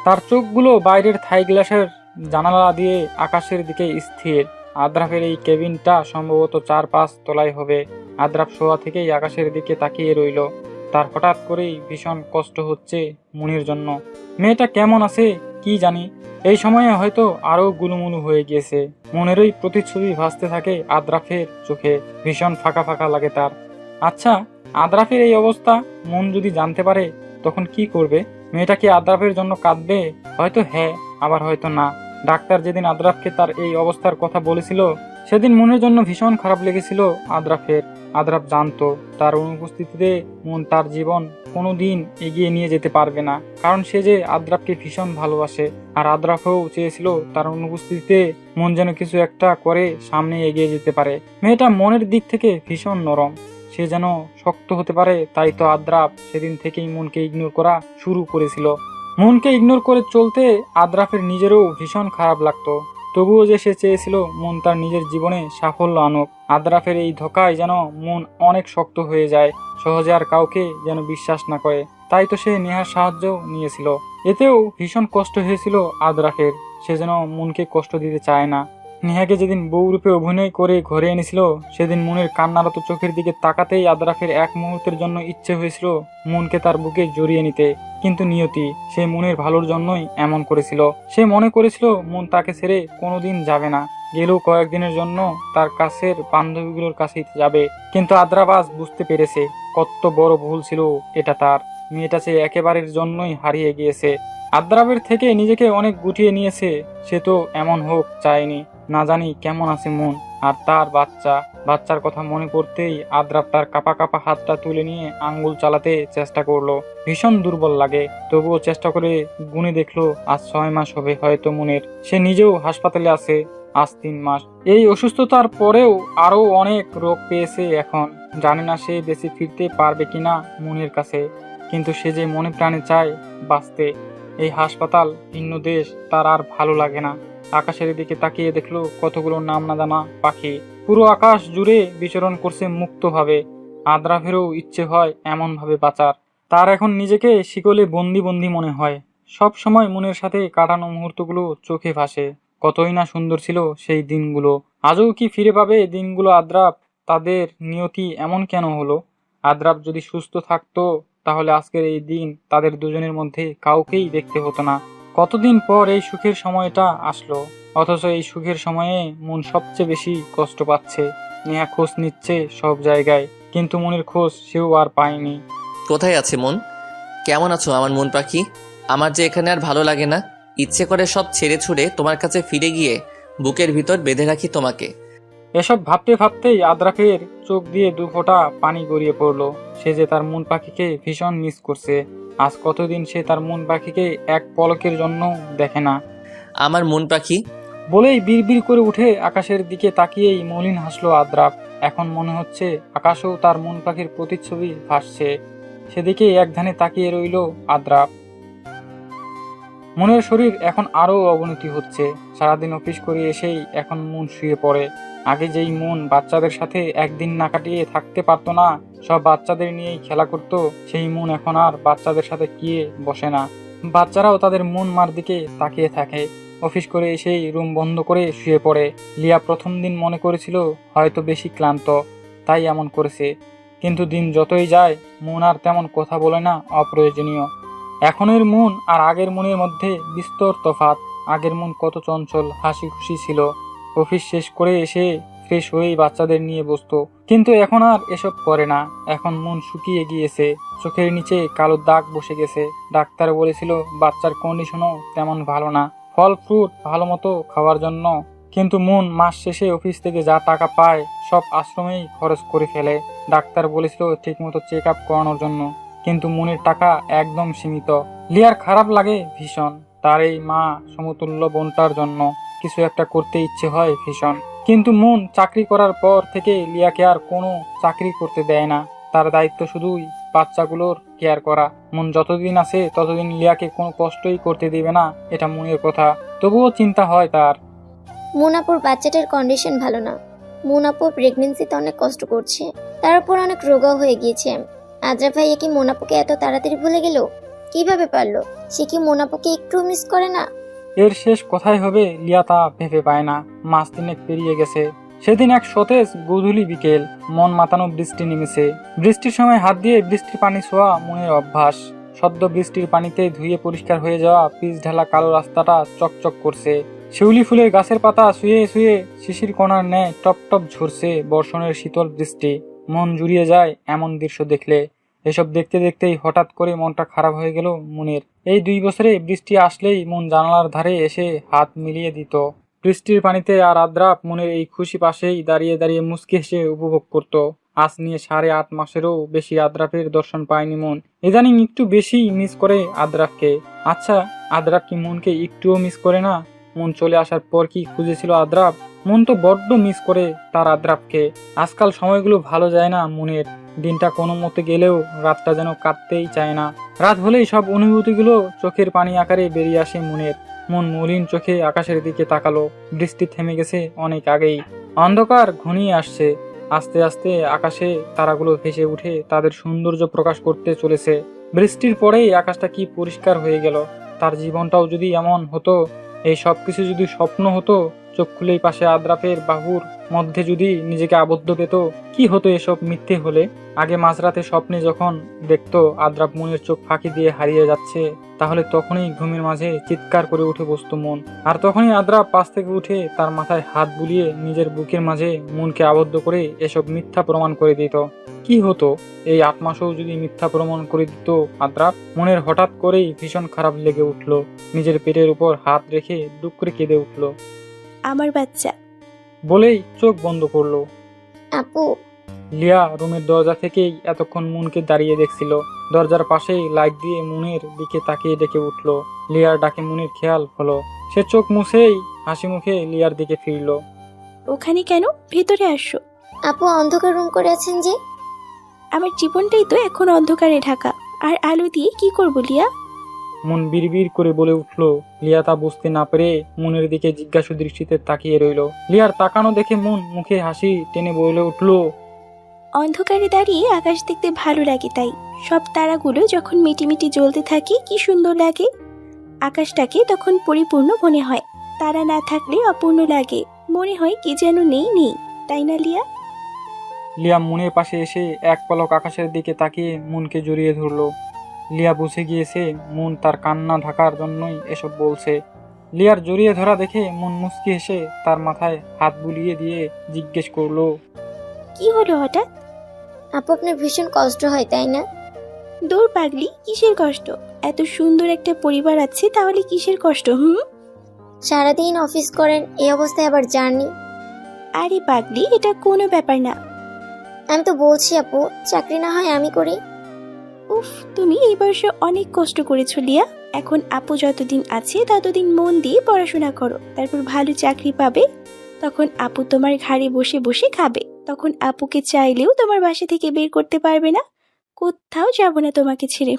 তার চোখগুলো বাইরের থাই গ্লাসের জানালা দিয়ে আকাশের দিকে স্থির। আদ্রাফের এই কেবিনটা সম্ভবত 4-5 তলায় হবে। আদ্রাফ শোয়া থেকেই আকাশের দিকে তাকিয়ে রইল। তার হঠাৎ করেই ভীষণ কষ্ট হচ্ছে মনির জন্য। মেয়েটা কেমন আছে কি জানি। এই সময়ে হয়তো আরো গুলুমুলু হয়ে গিয়েছে। মনেরই প্রতিচ্ছবি ভাসতে থাকে আদ্রাফের চোখে। ভীষণ ফাঁকা ফাঁকা লাগে তার। আচ্ছা, আদ্রাফের এই অবস্থা মন যদি জানতে পারে তখন কি করবে? মেয়েটা কি আদ্রাফের জন্য কাঁদবে? হয়তো হ্যাঁ, আবার হয়তো না। ডাক্তার যেদিন আদ্রাফকে তার এই অবস্থার কথা বলেছিল সেদিন মনের জন্য ভীষণ খারাপ লেগেছিল আদ্রাফের। আদ্রাফ জানতো তার অনুপস্থিতিতে মন তার জীবন কোনোদিন এগিয়ে নিয়ে যেতে পারবে না, কারণ সে যে আদ্রাফকে ভীষণ ভালোবাসে। আর আদ্রাফও চেয়েছিল তার অনুপস্থিতিতে মন যেন কিছু একটা করে সামনে এগিয়ে যেতে পারে। মেয়েটা মনের দিক থেকে ভীষণ নরম, সে যেন শক্ত হতে পারে। তাই তো আদ্রাফ সেদিন থেকেই মনকে ইগনোর করা শুরু করেছিল। মনকে ইগনোর করে চলতে আদ্রাফের নিজেরও ভীষণ খারাপ লাগতো। তবুও যে সে চেয়েছিল মন তার নিজের জীবনে সাফল্য আনুক। আদ্রাফের এই ধোকায় যেন মন অনেক শক্ত হয়ে যায়, সহজে আর কাউকে যেন বিশ্বাস না করে। তাই তো সে নেহার সাহায্য নিয়েছিল। এতেও ভীষণ কষ্ট হয়েছিল আদ্রাফের, সে যেন মনকে কষ্ট দিতে চায় না। নেহাকে যেদিন বউ রূপে অভিনয় করে ঘরে এনেছিল সেদিন মনের কান্নারত চোখের দিকে তাকাতেই আদ্রাফের এক মুহূর্তের জন্য ইচ্ছে হয়েছিল মনকে তার বুকে জড়িয়ে নিতে। কিন্তু নিয়তি সে মনের ভালোর জন্যই এমন করেছিল। সে মনে করেছিল মন তাকে ছেড়ে কোনোদিন যাবে না, গেলেও কয়েকদিনের জন্য তার কাছের বান্ধবীগুলোর কাছেই যাবে। কিন্তু আদ্রাফ আজ বুঝতে পেরেছে কত বড় ভুল ছিল এটা তার। মেয়েটা সে একেবারের জন্যই হারিয়ে গিয়েছে। আদ্রাফের থেকে নিজেকে অনেক গুটিয়ে নিয়েছে, সে তো এমন হোক চায়নি। না জানি কেমন আছে মন আর তার বাচ্চার কথা মনে পড়তেই আদ্রাফ তার কাপা কাপা হাতটা তুলে নিয়ে আঙ্গুল চালাতে চেষ্টা করলো। ভীষণ দুর্বল লাগে, তবুও চেষ্টা করে গুনে দেখলো আজ 6 মাস হবে হয়তো মনের। সে নিজেও হাসপাতালে আছে আজ 3 মাস। এই অসুস্থতার পরেও আরো অনেক রোগ পেয়েছে। এখন জানি না সে বেঁচে ফিরতে পারবে কিনা মনের কাছে, কিন্তু সে যে মনে প্রাণে চায় বাঁচতে। এই হাসপাতাল, ভিন্ন দেশ তার আর ভালো লাগে না। আকাশের দিকে তাকিয়ে দেখলো কতগুলো নাম না জানা পাখি পুরো আকাশ জুড়ে বিচরণ করছে মুক্তভাবে। আদ্রাফেরও ইচ্ছে হয় এমন ভাবে বাঁচার। তার এখন নিজেকে শিকলে বন্দি বন্দি মনে হয়। সব সময় মনের সাথে কাটানো মুহূর্তগুলো চোখে ভাসে। কতই না সুন্দর ছিল সেই দিনগুলো। আজও কি ফিরে পাবে দিনগুলো আদ্রাফ? তাদের নিয়তি এমন কেন হলো? আদ্রাফ যদি সুস্থ থাকতো তাহলে আজকের এই দিন তাদের দুজনের মধ্যে কাউকেই দেখতে হতো না। কতদিন পর এই সুখের সময়টা আসলো, অথচ এই সুখের সময়ে মন সবচেয়ে বেশি কষ্ট পাচ্ছে। নেহা খোঁজ নিচ্ছে সব জায়গায়, কিন্তু মনের খোঁজ সেও আর পায়নি। কোথায় আছে মন? কেমন আছো আমার মন পাখি? আমার যে এখানে আর ভালো লাগে না, ইচ্ছে করে সব ছেড়ে ছুড়ে তোমার কাছে ফিরে গিয়ে বুকের ভিতর বেঁধে রাখি তোমাকে। এসব ভাবতে ভাবতেই আদ্রাফের চোখ দিয়ে 2 ফোঁটা পানি গড়িয়ে পড়লো। সে যে তার মন পাখিকে ভীষণ মিস করছে। আজ কতদিন সে তার মন পাখিকে এক পলকের জন্য দেখে না। আমার মন পাখি বলেই বিড়বিড় করে উঠে আকাশের দিকে তাকিয়েই মলিন হাসলো আদ্রাফ। এখন মনে হচ্ছে আকাশেও তার মন পাখির প্রতিচ্ছবি ভাসছে। সেদিকে এক ধ্যানে তাকিয়ে রইল আদ্রাফ। মনের শরীর এখন আরো অবনতি হচ্ছে। সারাদিন অফিস করে এসেই এখন মন শুয়ে পড়ে। আগে যেই মন বাচ্চাদের সাথে একদিন না কাটিয়ে থাকতে পারতো না, সব বাচ্চাদের নিয়েই খেলা করত, সেই মন এখন আর বাচ্চাদের সাথে গিয়ে বসে না। বাচ্চারাও তাদের মন মার দিকে তাকিয়ে থাকে। অফিস করে এসেই রুম বন্ধ করে শুয়ে পড়ে। লিয়া প্রথম দিন মনে করেছিল হয়তো বেশি ক্লান্ত, তাই এমন করেছে। কিন্তু দিন যতই যায় মন আর তেমন কথা বলে না অপ্রয়োজনীয়। এখনের মন আর আগের মনের মধ্যে বিস্তর তফাৎ। আগের মন কত চঞ্চল, হাসি খুশি ছিল। অফিস শেষ করে এসে ফ্রেশ হয়েই বাচ্চাদের নিয়ে বসতো, কিন্তু এখন আর এসব করে না। এখন মন শুকিয়ে গিয়েছে, চোখের নিচে কালো দাগ বসে গেছে। ডাক্তার বলেছিল বাচ্চার কন্ডিশনও তেমন ভালো না, ফল ফ্রুট ভালো মতো খাওয়ার জন্য। কিন্তু মন মাস শেষে অফিস থেকে যা টাকা পায় সব আশ্রমেই খরচ করে ফেলে। ডাক্তার বলেছিল ঠিকমতো চেক আপ করানোর জন্য, কিন্তু মনের টাকা একদম সীমিত। লিয়ার খারাপ লাগে ভীষণ। তার এই মা সমতুল্য বোনটার জন্য কিছু একটা করতে ইচ্ছে হয় ভীষণ। কিন্তু মন চাকরি করার পর থেকে লিয়াকে আর কোনো চাকরি করতে দেয় না। তার দায়িত্ব শুধুই বাচ্চাগুলোর কেয়ার করা। মন যতদিন আছে ততদিন লিয়াকে কোনো কষ্টই করতে দিবে না, এটা মনের কথা। তবুও চিন্তা হয় তার। মুনাপুর বাচ্চাটার কন্ডিশন ভালো না। মুনাপু প্রেগনেন্সিতে অনেক কষ্ট করছে, তার উপর অনেক রোগা হয়ে গিয়েছে। আদ্রাফ ভাইয়া কি মোনাপুকে এত তাড়াতাড়ি ভুলে গেল? কিভাবে পারলো? সে কি মোনাপুকে একটু মিস করে না? এর শেষ কোথায় হবে লিয়া তা ভেবে পায় না। মাস 3 পেরিয়ে গেছে। সেদিন এক সতেজ গোধূলি বিকেল, মন মাতানো বৃষ্টি নেমেছে। বৃষ্টির সময় হাত দিয়ে বৃষ্টির পানি ছোঁয়া মনের অভ্যাস। সদ্য বৃষ্টির পানিতে ধুয়ে পরিষ্কার হয়ে যাওয়া পিচ ঢালা কালো রাস্তাটা চকচক করছে। শিউলি ফুলের গাছের পাতা শুয়ে শুয়ে শিশির কণার ন্যায় টপ টপ ঝরছে বর্ষণের শীতল বৃষ্টি। মন জুড়িয়ে যায় এমন দৃশ্য দেখলে। এসব দেখতে দেখতেই হঠাৎ করে মনটা খারাপ হয়ে গেল মুনের। এই 2 বছরে বৃষ্টি আসলেই মুন জানালার ধারে এসে হাত মিলিয়ে দিত। বৃষ্টির পানিতে আর আদ্রাপ মুনের এই খুশি পাশেই দাঁড়িয়ে দাঁড়িয়ে মুচকি হেসে উপভোগ করত। আজ নিয়ে 8.5 মাসেরও বেশি আদ্রাপের দর্শন পায়নি মন। ইদানিং একটু বেশি মিস করে আদ্রাপকে। আচ্ছা, আদ্রাপ কি মনকে একটুও মিস করে না? মন চলে আসার পর কি খুঁজেছিল আদ্রাপ? মন তো বড্ড মিস করে তার আদ্রাপকে। আজকাল সময়গুলো ভালো যায় না মনের। দিনটা কোনো মতে গেলেও রাতটা যেন কাটতেই চায় না। রাত হলেই সব অনুভূতিগুলো চোখের পানি আকারে বেরিয়ে আসে মনের। মন মলিন চোখে আকাশের দিকে তাকালো। বৃষ্টি থেমে গেছে অনেক আগেই। অন্ধকার ঘনিয়ে আসছে। আস্তে আস্তে আকাশে তারাগুলো ভেসে উঠে তাদের সৌন্দর্য প্রকাশ করতে চলেছে। বৃষ্টির পরেই আকাশটা কি পরিষ্কার হয়ে গেল। তার জীবনটাও যদি এমন হতো, এই সব কিছু যদি স্বপ্ন হতো, চোখ খুলেই পাশে আদ্রাপের বাহুর মধ্যে যদি নিজেকে আবদ্ধ পেত, কি হতো এসব মিথ্যে হলে? আগে মাঝরাতে স্বপ্নে যখন দেখতো আদ্রাপ মনের চোখ ফাঁকি দিয়ে হারিয়ে যাচ্ছে, তাহলে তখনই ঘুমের মাঝে চিৎকার করে উঠে বসতো মন। আর তখনই আদ্রাপ পাশ থেকে উঠে তার মাথায় হাত বুলিয়ে নিজের বুকের মাঝে মনকে আবদ্ধ করে এসব মিথ্যা প্রমাণ করে দিত। কি হতো এই 8 মাসেও যদি মিথ্যা প্রমাণ করে দিত আদ্রাপ? মনের হঠাৎ করেই ভীষণ খারাপ লেগে উঠল। নিজের পেটের উপর হাত রেখে দুঃখ করে কেঁদে উঠল। আমার বাচ্চা। বলেই চোখ বন্ধ করলো। আপু, লিয়া রুমের দরজা থেকেই এতক্ষণ মুনকে দাঁড়িয়ে দেখছিল। দরজার পাশেই লাইট দিয়ে মুনের দিকে তাকিয়ে ডেকে উঠল। লিয়ার ডাকে মুনের খেয়াল হলো। সে চোখ মুছেই হাসি মুখে লিয়ার দিকে ফিরল। ওখানে কেন? ভেতরে আসো। আপু অন্ধকার রুম করে আছেন যে? আমার জীবনটাই তো এখন অন্ধকারে ঢাকা, আর আলো দিয়ে কি করবো লিয়া? মুন বিড়বিড় করে বলে উঠল। লিয়া তা বুঝতে না পেরে মুনের দিকে জিজ্ঞাসু দৃষ্টিতে তাকিয়ে রইল। লিয়ার তাকানো দেখে মুন মুখে হাসি টেনে বলে উঠল, অন্ধকারে দাঁড়িয়ে আকাশ দেখতে ভালো লাগে, তাই সব তারাগুলো যখন মিটিমিটি জ্বলতে থাকে কি সুন্দর লাগে। আকাশটাকে তখন পরিপূর্ণ মনে হয়। তারা না থাকলে অপূর্ণ লাগে, মনে হয় কি যেন নেই নেই, তাই না লিয়া? লিয়া মুনের পাশে এসে এক পলক আকাশের দিকে তাকিয়ে মুনকে জড়িয়ে ধরল। লিয়া বুঝে গিয়েছে মুন তার কান্না ঢাকার জন্যই এসব বলছে। লিয়ার জড়িয়ে ধরা দেখে মুন মুচকি হেসে তার মাথায় হাত বুলিয়ে দিয়ে জিজ্ঞেস করলো, কি হলো হঠাৎ? আপু আপনার ভীষণ কষ্ট হয় তাই না? দূর পাগলি, কিসের কষ্ট? এত সুন্দর একটা পরিবার আছে, তাহলে কিসের কষ্ট? সারাদিন অফিস করেন, এই অবস্থায় আবার জার্নি। আরে পাগলি, এটা কোনো ব্যাপার না। আমি তো বলছি আপু, চাকরি না হয় আমি করি। উফ, তুমি এই বয়সে অনেক কষ্ট করেছো লিয়া। এখন আপু যতদিন আছে ততদিন মন দিয়ে পড়াশোনা করো, তারপর ভালো চাকরি পাবে। তখন আপু তোমার ঘাড়ে বসে বসে খাবে। তখন আপুকে চাইলেও তোমার বাসা থেকে বের করতে পারবে না। কোথাও যাবো না তোমাকে ছেড়ে।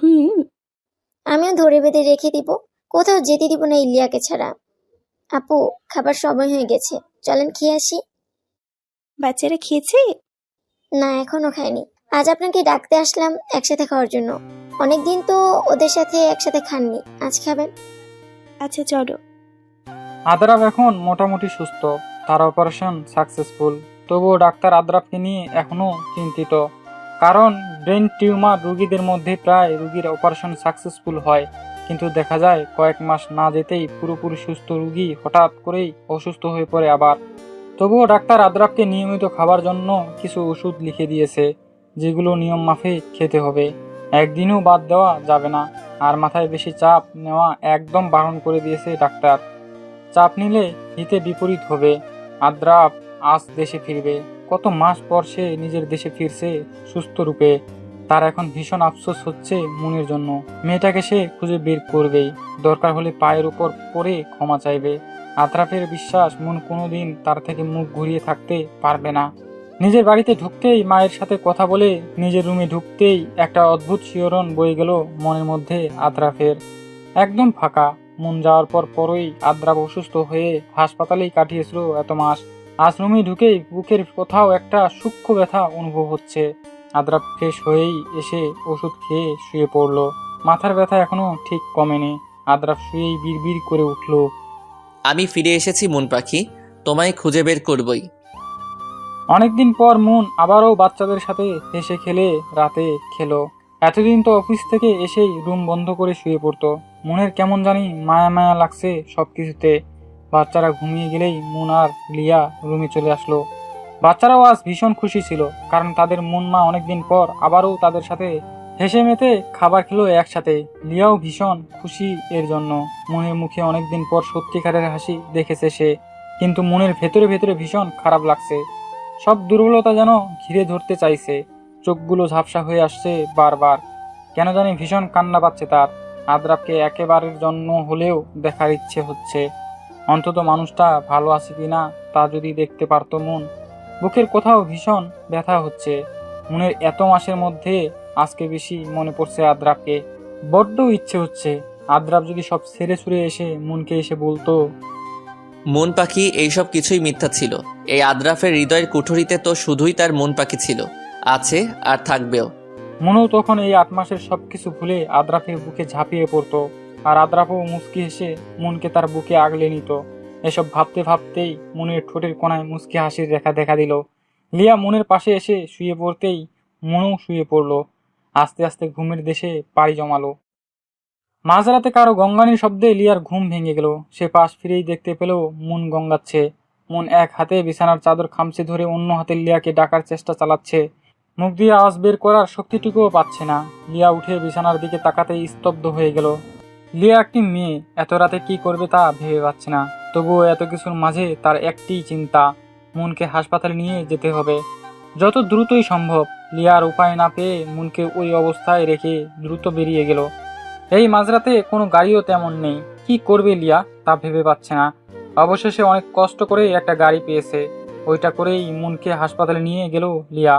আমিও ধরে বেঁধে রেখে দিব, কোথাও যেতে দিব না ইলিয়াকে ছাড়া। আপু, খাবার সময় হয়ে গেছে, চলেন খেয়ে আসি। বাচ্চারা খেয়েছে? না, এখনো খাইনি। আজ আপনাকে ডাকতে আসলাম একসাথে খাওয়ার জন্য। অনেকদিন তো ওদের সাথে একসাথে খাননি, আজ খাবেন। আচ্ছা চলো। আদ্রাপ এখন মোটামুটি সুস্থ। তার অপারেশন সাকসেসফুল। তবুও ডাক্তার আদ্রাপকে নিয়ে এখনো চিন্তিত। কারণ ব্রেন টিউমার রোগীদের মধ্যে প্রায় রোগীর অপারেশন সাকসেসফুল হয়, কিন্তু দেখা যায় কয়েক মাস না যেতেই পুরোপুরি সুস্থ রোগী হঠাৎ করেই অসুস্থ হয়ে পড়ে আবার। তবুও ডাক্তার আদ্রাপকে নিয়মিত খাবার জন্য কিছু ওষুধ লিখে দিয়েছে, যেগুলো নিয়ম মাফিক খেতে হবে। একদিনও বাদ দেওয়া যাবে না। আর মাথায় বেশি চাপ নেওয়া একদম বারণ করে দিয়েছে ডাক্তার। চাপ নিলে হিতে বিপরীত হবে। আদ্রাপ আজ দেশে ফিরবে। কত মাস পর সে নিজের দেশে ফিরছে সুস্থ রূপে। তার এখন ভীষণ আফসোস হচ্ছে মনের জন্য। মেয়েটাকে সে খুঁজে বের করবেই, দরকার হলে পায়ের উপর পড়ে ক্ষমা চাইবে। আদ্রাপের বিশ্বাস মন কোনোদিন তার থেকে মুখ ঘুরিয়ে থাকতে পারবে না। নিজের বাড়িতে ঢুকতেই মায়ের সাথে কথা বলে নিজের রুমে ঢুকতেই একটা অদ্ভুত শিহরণ বয়ে গেল মনের মধ্যে আদ্রাপের। একদম ফাঁকা। মন যাওয়ার পরই আদ্রাপ অসুস্থ হয়ে হাসপাতালেই কাটিয়েছিল এত মাস। আজ রুমে ঢুকেই বুকের কোথাও একটা সূক্ষ্ম ব্যথা অনুভব হচ্ছে। আদ্রাপ ফ্রেশ হয়েই এসে ওষুধ খেয়ে শুয়ে পড়ল। মাথার ব্যথা এখনো ঠিক কমেনি। আদ্রাপ শুয়েই বিড়বিড় করে উঠল, আমি ফিরে এসেছি মন পাখি, তোমায় খুঁজে বের করবই। অনেকদিন পর মন আবারও বাচ্চাদের সাথে হেসে খেলে রাতে খেলো। এতদিন তো অফিস থেকে এসেই রুম বন্ধ করে শুয়ে পড়তো। মনের কেমন জানি মায়া মায়া লাগছে সবকিছুতে। বাচ্চারা ঘুমিয়ে গেলেই মন আর লিয়া রুমে চলে আসলো। বাচ্চারাও আজ ভীষণ খুশি ছিল, কারণ তাদের মন মা অনেকদিন পর আবারও তাদের সাথে হেসে মেতে খাবার খেলো একসাথে। লিয়াও ভীষণ খুশি এর জন্য। মনের মুখে অনেকদিন পর সত্যিকারের হাসি দেখেছে সে, কিন্তু মনের ভেতরে ভেতরে ভীষণ খারাপ লাগছে। সব দুর্বলতা যেন ঘিরে ধরতে চাইছে, চোখগুলো ঝাপসা হয়ে আসছে বারবার। কেন জানি ভীষণ কান্না পাচ্ছে তার। আদ্রাবকে একেবারের জন্য হলেও দেখার ইচ্ছে হচ্ছে, অন্তত মানুষটা ভালো আছে কিনা তা যদি দেখতে পারতো মন। বুকের কোথাও ভীষণ ব্যথা হচ্ছে। মনের এত মাসের মধ্যে আজকে বেশি মনে পড়ছে আদ্রাবকে। বড্ড ইচ্ছে হচ্ছে আদ্রাব যদি সব ছেড়ে ছুড়ে এসে মনকে এসে বলতো, মন পাখি এইসব কিছুই মিথ্যা ছিল। এই আদ্রাফের হৃদয়ের কুঠুরিতে তো শুধুই তার মন পাখি ছিল, আছে আর থাকবেও। মনও তখন এই 8 মাসের সবকিছু ভুলে আদ্রাফের বুকে ঝাঁপিয়ে পড়তো, আর আদ্রাফও মুচকি হেসে মনকে তার বুকে আগলে নিত। এসব ভাবতে ভাবতেই মনের ঠোঁটের কোণায় মুচকি হাসির রেখা দেখা দিল। লিয়া মনের পাশে এসে শুয়ে পড়তেই মনও শুয়ে পড়ল। আস্তে আস্তে ঘুমের দেশে পাড়ি জমালো। মাঝরাতে কারো গঙ্গানির শব্দে লিয়ার ঘুম ভেঙে গেল। সে পাশ ফিরেই দেখতে পেল মন গঙ্গাচ্ছে। মন এক হাতে বিছানার চাদর খামচে ধরে অন্য হাতে লিয়াকে ডাকার চেষ্টা চালাচ্ছে। মুখ দিয়ে আওয়াজ বের করার শক্তিটুকুও পাচ্ছে না। লিয়া উঠে বিছানার দিকে তাকাতেই স্তব্ধ হয়ে গেল। লিয়া একটি মেয়ে, এত রাতে কি করবে তা ভেবে পাচ্ছে না। তবুও এত কিছুর মাঝে তার একটিই চিন্তা, মনকে হাসপাতালে নিয়ে যেতে হবে যত দ্রুতই সম্ভব। লিয়ার উপায় না পেয়ে মনকে ওই অবস্থায় রেখে দ্রুত বেরিয়ে গেল। এই মাঝরাতে কোনো গাড়িও তেমন নেই, কি করবে লিয়া তা ভেবে পাচ্ছে না। অবশেষে অনেক কষ্ট করে একটা গাড়ি পেয়েছে, ওইটা করেই মনকে হাসপাতালে নিয়ে গেল লিয়া।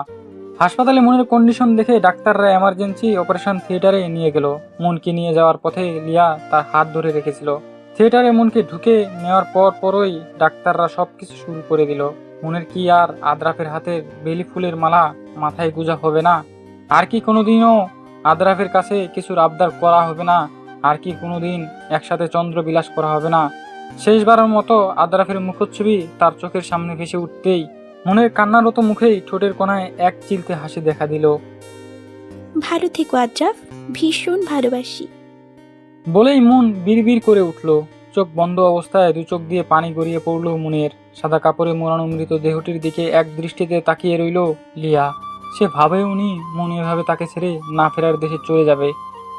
হাসপাতালে মনের কন্ডিশন দেখে ডাক্তাররা এমার্জেন্সি অপারেশন থিয়েটারে নিয়ে গেল। মনকে নিয়ে যাওয়ার পথে লিয়া তার হাত ধরে রেখেছিল। থিয়েটারে মনকে ঢুকে নেওয়ার পরই ডাক্তাররা সবকিছু শুরু করে দিল। মনের কি আর আদ্রাফের হাতের বেলি ফুলের মালা মাথায় গুঁজা হবে না? আর কি কোনোদিনও আদ্রাফের কাছে কিছুর আবদার করা হবে না? আর কি কোনোদিন একসাথে চন্দ্র বিলাস করা হবে না? শেষবারের মতো আদ্রাফের মুখচ্ছবি তার চোখের সামনে ভেসে উঠতেই মনের কান্নারত মুখেই ঠোঁটের কোণায় এক চিলতে হাসি দেখা দিল। ভালো থেকো আদ্রাফ, ভীষণ ভালোবাসি। বলেই মন বিড়বিড় করে উঠল। চোখ বন্ধ অবস্থায় দু চোখ দিয়ে পানি গড়িয়ে পড়ল মনের। সাদা কাপড়ে মোড়ানো মৃত দেহটির দিকে এক দৃষ্টিতে তাকিয়ে রইল লিয়া। সে ভাবেও নি মন এভাবে তাকে ছেড়ে না ফেরার দেশে চলে যাবে।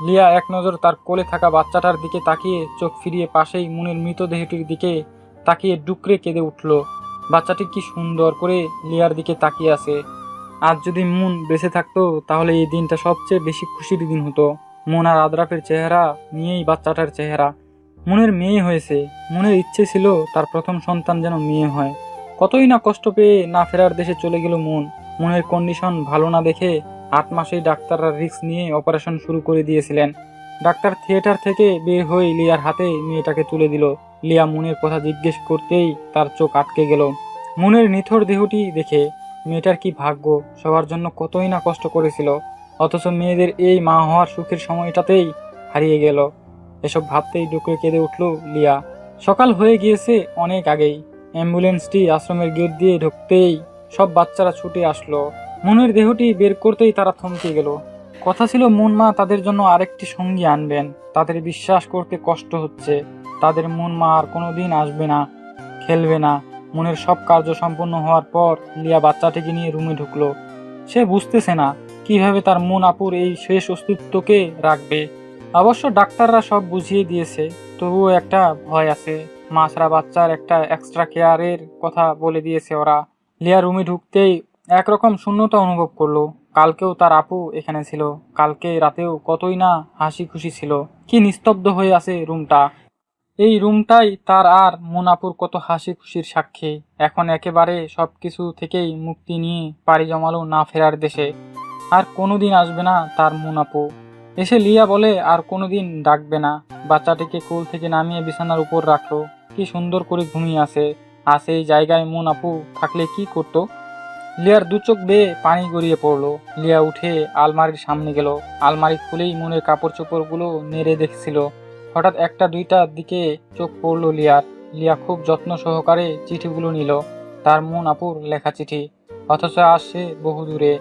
লিয়া এক নজর তার কোলে থাকা বাচ্চাটার দিকে তাকিয়ে চোখ ফিরিয়ে পাশেই মনের মৃতদেহটির দিকে তাকিয়ে ডুকরে কেঁদে উঠল। বাচ্চাটি কি সুন্দর করে লিয়ার দিকে তাকিয়ে আছে। আজ যদি মন বেঁচে থাকতো তাহলে এই দিনটা সবচেয়ে বেশি খুশির দিন হতো। মন আর আদ্রাফের চেহারা নিয়েই বাচ্চাটার চেহারা। মনের মেয়ে হয়েছে, মনের ইচ্ছে ছিল তার প্রথম সন্তান যেন মেয়ে হয়। কতই না কষ্ট পেয়ে না ফেরার দেশে চলে গেল মন। মনের কন্ডিশন ভালো না দেখে 8 মাসেই ডাক্তাররা রিস্ক নিয়ে অপারেশন শুরু করে দিয়েছিলেন। ডাক্তার থিয়েটার থেকে বের হয়ে লিয়ার হাতে মেয়েটাকে তুলে দিল। লিয়া মনের কথা জিজ্ঞেস করতেই তার চোখ আটকে গেল। মনের নিথর দেহটি দেখে মেয়েটার কি ভাগ্য, সবার জন্য কতই না কষ্ট করেছিল, অথচ মেয়েদের এই মা হওয়ার সুখের সময়টাতেই হারিয়ে গেল। এসব ভাবতেই ডুকরে কেঁদে উঠল লিয়া। সকাল হয়ে গিয়েছে অনেক আগেই। অ্যাম্বুলেন্সটি আশ্রমের গেট দিয়ে ঢুকতেই সব বাচ্চারা ছুটে আসলো। মনের দেহটি বের করতেই তারা থমকে গেল। কথা ছিল মন মা তাদের জন্য আরেকটি সঙ্গী আনবেন। তাদের বিশ্বাস করতে কষ্ট হচ্ছে, তাদের মন মা আর কোনোদিন আসবে না, খেলবে না। মনের সব কার্য সম্পন্ন হওয়ার পর লিয়া বাচ্চাটিকে নিয়ে রুমে ঢুকলো। সে বুঝতেছে না কিভাবে তার মন আপুর এই শেষ অস্তিত্বকে রাখবে। অবশ্য ডাক্তাররা সব বুঝিয়ে দিয়েছে, তবুও একটা ভয় আছে। মা ছাড়া বাচ্চার একটা এক্সট্রা কেয়ারের কথা বলে দিয়েছে ওরা। লিয়া রুমে ঢুকতেই একরকম শূন্যতা অনুভব করলো। কালকেও তার আপু এখানে ছিল, কালকে রাতেও কতই না হাসি খুশি ছিল। কি নিস্তব্ধ হয়ে আছে রুমটা। এই রুমটাই তার আর মুনাপুর কত হাসি খুশির সাক্ষী। এখন একেবারে সবকিছু থেকেই মুক্তি নিয়ে পাড়ি জমালো না ফেরার দেশে। আর কোনোদিন আসবে না তার মুনাপু। এসে লিয়া বলে আর কোনোদিন ডাকবে না। বাচ্চাটিকে কোল থেকে নামিয়ে বিছানার উপর রাখলো। কি সুন্দর করে ঘুমিয়ে আছে। আর সেই জায়গায় মুনাপু থাকলে কি করতো? লিয়ার দু চোখ বেয়ে পানি গড়িয়ে পড়লো। লিয়া উঠে আলমারির সামনে গেল। আলমারি খুলেই মনের কাপড় চোপড়গুলো নেড়ে দেখছিল। হঠাৎ একটা দুইটার দিকে চোখ পড়ল লিয়ার। লিয়া খুব যত্ন সহকারে চিঠিগুলো নিল। তার মন আপুর লেখা চিঠি, অথচ আজ সে বহু দূরে।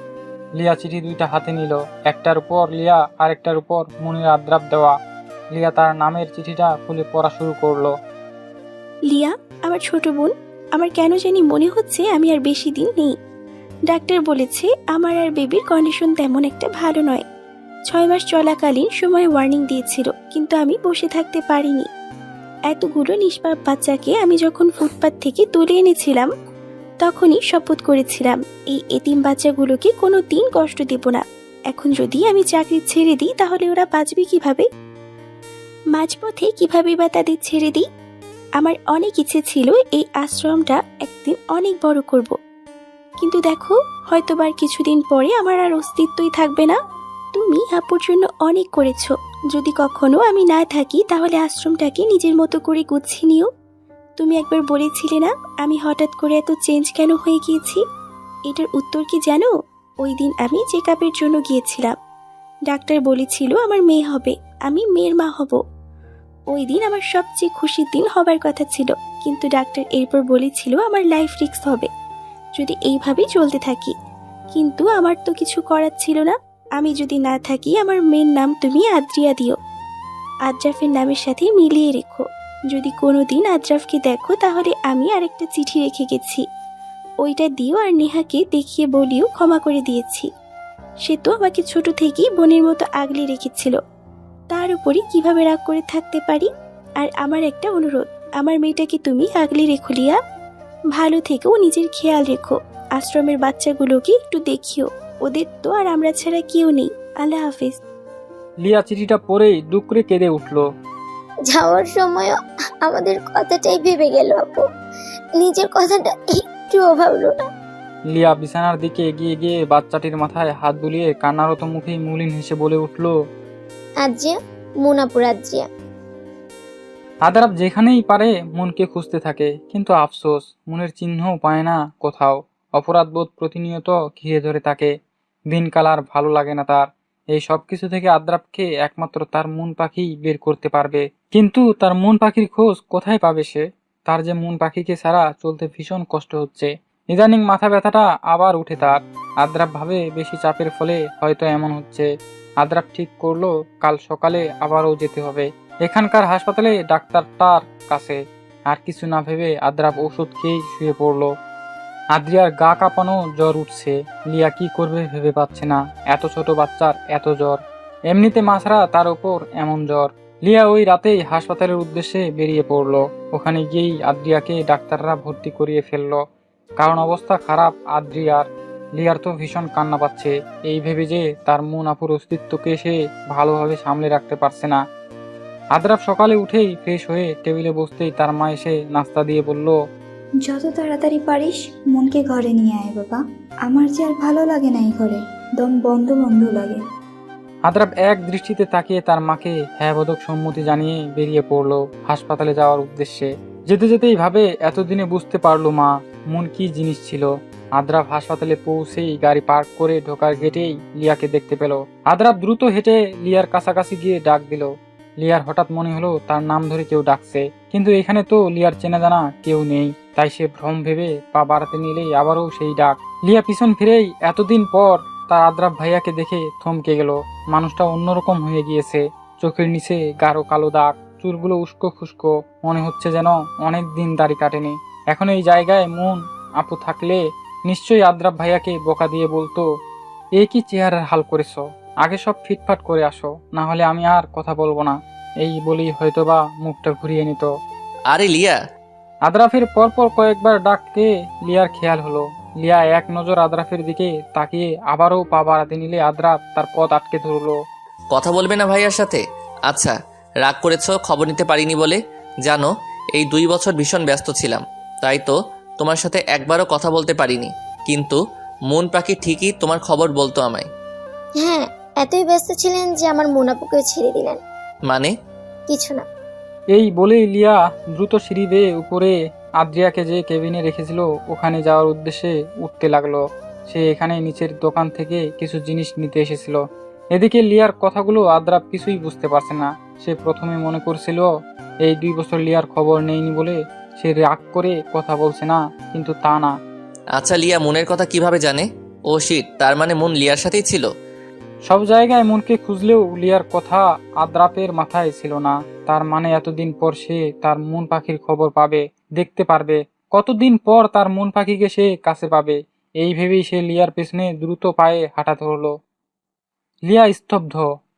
লিয়া চিঠি দুইটা হাতে নিল। একটার উপর লিয়া আরেকটার উপর মনের আদ্রাপ দেওয়া। লিয়া তার নামের চিঠিটা খুলে পড়া শুরু করলো। লিয়া, আমার ছোট বোন, আমার কেন জানি মনে হচ্ছে আমি আর বেশি দিন নেই। ডাক্তার বলেছে আমার আর বেবির কন্ডিশন তেমন একটা ভালো নয়। 6 মাস চলাকালীন সময় ওয়ার্নিং দিয়েছিল, কিন্তু আমি বসে থাকতে পারিনি। এতগুলো নিষ্পাপ বাচ্চাকে আমি যখন ফুটপাত থেকে তুলে এনেছিলাম, তখনই শপথ করেছিলাম এই এতিম বাচ্চাগুলোকে কোনো দিন কষ্ট দেব না। এখন যদি আমি চাকরি ছেড়ে দিই তাহলে ওরা বাঁচবে কিভাবে? মাঝপথে কিভাবে বা তাদের ছেড়ে দিই? আমার অনেক ইচ্ছে ছিল এই আশ্রমটা একদিন অনেক বড় করব, কিন্তু দেখো হয়তোবার কিছুদিন পরে আমার আর অস্তিত্বই থাকবে না। তুমি আপুর জন্য অনেক করেছো, যদি কখনো আমি না থাকি তাহলে আশ্রমটাকে নিজের মতো করে গুছিয়ে নিও। তুমি একবার বলেছিলে না আমি হঠাৎ করে এত চেঞ্জ কেন হয়ে গিয়েছি? এটার উত্তর কি জানো? ওই দিন আমি চেকআপের জন্য গিয়েছিলাম। ডাক্তার বলেছিল আমার মেয়ে হবে, আমি মেয়ের মা হব। ওই দিন আমার সবচেয়ে খুশির দিন হবার কথা ছিল, কিন্তু ডাক্তার এরপর বলেছিল আমার লাইফ রিস্ক হবে যদি এইভাবেই চলতে থাকি। কিন্তু আমার তো কিছু করার ছিল না। আমি যদি না থাকি আমার মেয়ের নাম তুমি আদ্রিয়া দিও, আদ্রাফের নামের সাথে মিলিয়ে রেখো। যদি কোনো দিন আদ্রাফকে দেখো তাহলে আমি আরেকটা চিঠি রেখে গেছি, ওইটা দিও আর নেহাকে দেখিয়ে বলিও ক্ষমা করে দিয়েছি। সে তো আমাকে ছোট থেকেই বোনের মতো আগলে রেখেছিল, তার উপরই কিভাবে রাগ করে থাকতে পারি? আর আমার একটা অনুরোধ, আমার মেয়েটাকে তুমি আগলে রেখো লিয়া, ভালো থেকেও নিজের খেয়াল রেখো। আশ্রমের বাচ্চাগুলোকে একটু দেখিও, ওদের তো আর আমরা ছাড়া কেউ নেই। আল্লাহ হাফেজ। লিয়া চিঠিটা পড়েই দুঃখ করে কেঁদে উঠল। যাওয়ার সময়ও আমাদের কথাটাই ভেবে গেল আপু, নিজের কথাটা একটুও ভাবলো না। লিয়া বিছানার দিকে এগিয়ে গিয়ে বাচ্চাটির মাথায় হাত বুলিয়ে কান্নারত মুখেই মলিন হেসে বলে উঠল, আদ্রিয়া, মুনাপুর আদ্রিয়া। আদ্রাফ যেখানেই পারে মনকে খুঁজতে থাকে, কিন্তু আফসোস মনের চিহ্নও পায় না কোথাও। অপরাধবোধ প্রতিনিয়ত ঘিরে ধরে তাকে। দিনকাল আর ভালো লাগে না তার। এই সব কিছু থেকে আদ্রাফকে একমাত্র তার মন পাখি বের করতে পারবে। কিন্তু তার মন পাখির খোঁজ কোথায় পাবে সে? তার যে মন পাখিকে ছাড়া চলতে ভীষণ কষ্ট হচ্ছে। ইদানিং মাথা ব্যথাটা আবার উঠে তার। আদ্রাফ ভাবে বেশি চাপের ফলে হয়তো এমন হচ্ছে। আদ্রাফ ঠিক করলো কাল সকালে আবারও যেতে হবে এখানকার হাসপাতালে ডাক্তারটার কাছে। আর কিছু না ভেবে আদ্রাফ ওষুধ খেয়েই শুয়ে পড়লো। আদ্রিয়ার গা কাঁপানো, জ্বর উঠছে। লিয়া কি করবে ভেবে পাচ্ছে না। এত ছোট বাচ্চার এত জ্বর, এমনিতে মাছরা তার উপর এমন জ্বর। লিয়া ওই রাতেই হাসপাতালের উদ্দেশ্যে বেরিয়ে পড়লো। ওখানে গিয়েই আদ্রিয়াকে ডাক্তাররা ভর্তি করিয়ে ফেললো, কারণ অবস্থা খারাপ আদ্রিয়ার। লিয়ার তো ভীষণ কান্না পাচ্ছে, এই ভেবে যে তার মন আপুর অস্তিত্বকে সে ভালোভাবে সামলে রাখতে পারছে না। আদ্রাফ সকালে উঠেই ফ্রেশ হয়ে টেবিলে বসতেই তার মা এসে নাস্তা দিয়ে বলল, যত তাড়াতাড়ি পারিস মনকে ঘরে নিয়ে আয় বাবা, আমার যে আর ভালো লাগে না এই ঘরে, দম বন্ধ বন্ধ লাগে। আদ্রাফ এক দৃষ্টিতে তাকিয়ে তার মাকে হ্যাঁ বোধক সম্মতি জানিয়ে বেরিয়ে পড়লো হাসপাতালে যাওয়ার উদ্দেশ্যে। যেতে যেতেই ভাবে এতদিনে বুঝতে পারলো মা মন কি জিনিস ছিল। আদ্রাফ হাসপাতালে পৌঁছেই গাড়ি পার্ক করে ঢোকার গেটেই লিয়াকে দেখতে পেল। আদ্রাফ দ্রুত হেঁটে লিয়ার কাছাকাছি গিয়ে ডাক দিল। লিয়ার হঠাৎ মনে হলো তার নাম ধরে কেউ ডাকছে, কিন্তু এখানে তো লিয়ার চেনা জানা কেউ নেই। তাই সে ভ্রম ভেবে পা বাড়াতে নিলেই আবারও সেই ডাক। লিয়া পিছন ফিরেই এতদিন পর তার আদ্রাফ ভাইয়াকে দেখে থমকে গেল। মানুষটা অন্যরকম হয়ে গিয়েছে, চোখের নিচে গাঢ় কালো দাগ, চুলগুলো উস্কো খুস্কো, মনে হচ্ছে যেন অনেক দিন দাড়ি কাটেনি। এখন এই জায়গায় মন আপু থাকলে নিশ্চয়ই আদ্রাফ ভাইয়াকে বকা দিয়ে বলতো, এ কি চেহারার হাল করেছো, আগে সব ফিটফাট করে আসো, না হলে আমি আর কথা বলবো না। এই বলেই হয়তোবা মুখটা ঘুরিয়ে নিত। আরে লিয়া, আদ্রাফের পরপর কয়েকবার ডাককে লিয়ার খেয়াল হলো। লিয়া এক নজর আদ্রাফের দিকে তাকিয়ে আবারও পা বাড়াতে নিলে আদ্রাফ তার পথ আটকে ধরলো। কথা বলবে না ভাইয়ার সাথে? আচ্ছা, রাগ করেছো খবর নিতে পারিনি বলে? জানো, এই 2 বছর ভীষণ ব্যস্ত ছিলাম, তাই তো তোমার সাথে একবারও কথা বলতে পারিনি। কিন্তু মন পাখি ঠিকই তোমার খবর বলতো আমায়। হ্যাঁ, এতই ব্যস্ত ছিলেন যে আমার মুনাপুকে ছেড়ে দিলেন। মানে? কিছু না। এই বলেই লিয়া দ্রুত সিঁড়ি বেয়ে উপরে আদ্রিয়াকে যে কেবিনে রেখেছিল ওখানে যাওয়ার উদ্দেশ্যে উঠতে লাগলো। সে এখানে নিচের দোকান থেকে কিছু জিনিস নিতে এসেছিল। এদিকে লিয়ার কথাগুলো আদ্রাফ কিছুই বুঝতে পারছে না। সে প্রথমে মনে করছিল এই 2 বছর লিয়ার খবর নেয়নি বলে সে রাগ করে কথা বলছে না, কিন্তু তা না। আচ্ছা, লিয়া মনের কথা কিভাবে জানে? ও শিট, তার মানে মন লিয়ার সাথেই ছিল। সব জায়গায় মনকে খুঁজলেও লিয়ার কথা আদ্রাফের মাথায় ছিল না। তার মানে এতদিন পর সে তার মন পাখির খবর পাবে, দেখতে পারবে। কতদিন পর তার মন পাখিকে সে কাছে পাবে। এই ভেবেই সে লিয়ার পেছনে দ্রুত পায়ে হাঁটা ধরলো। লিয়া স্তব্ধ।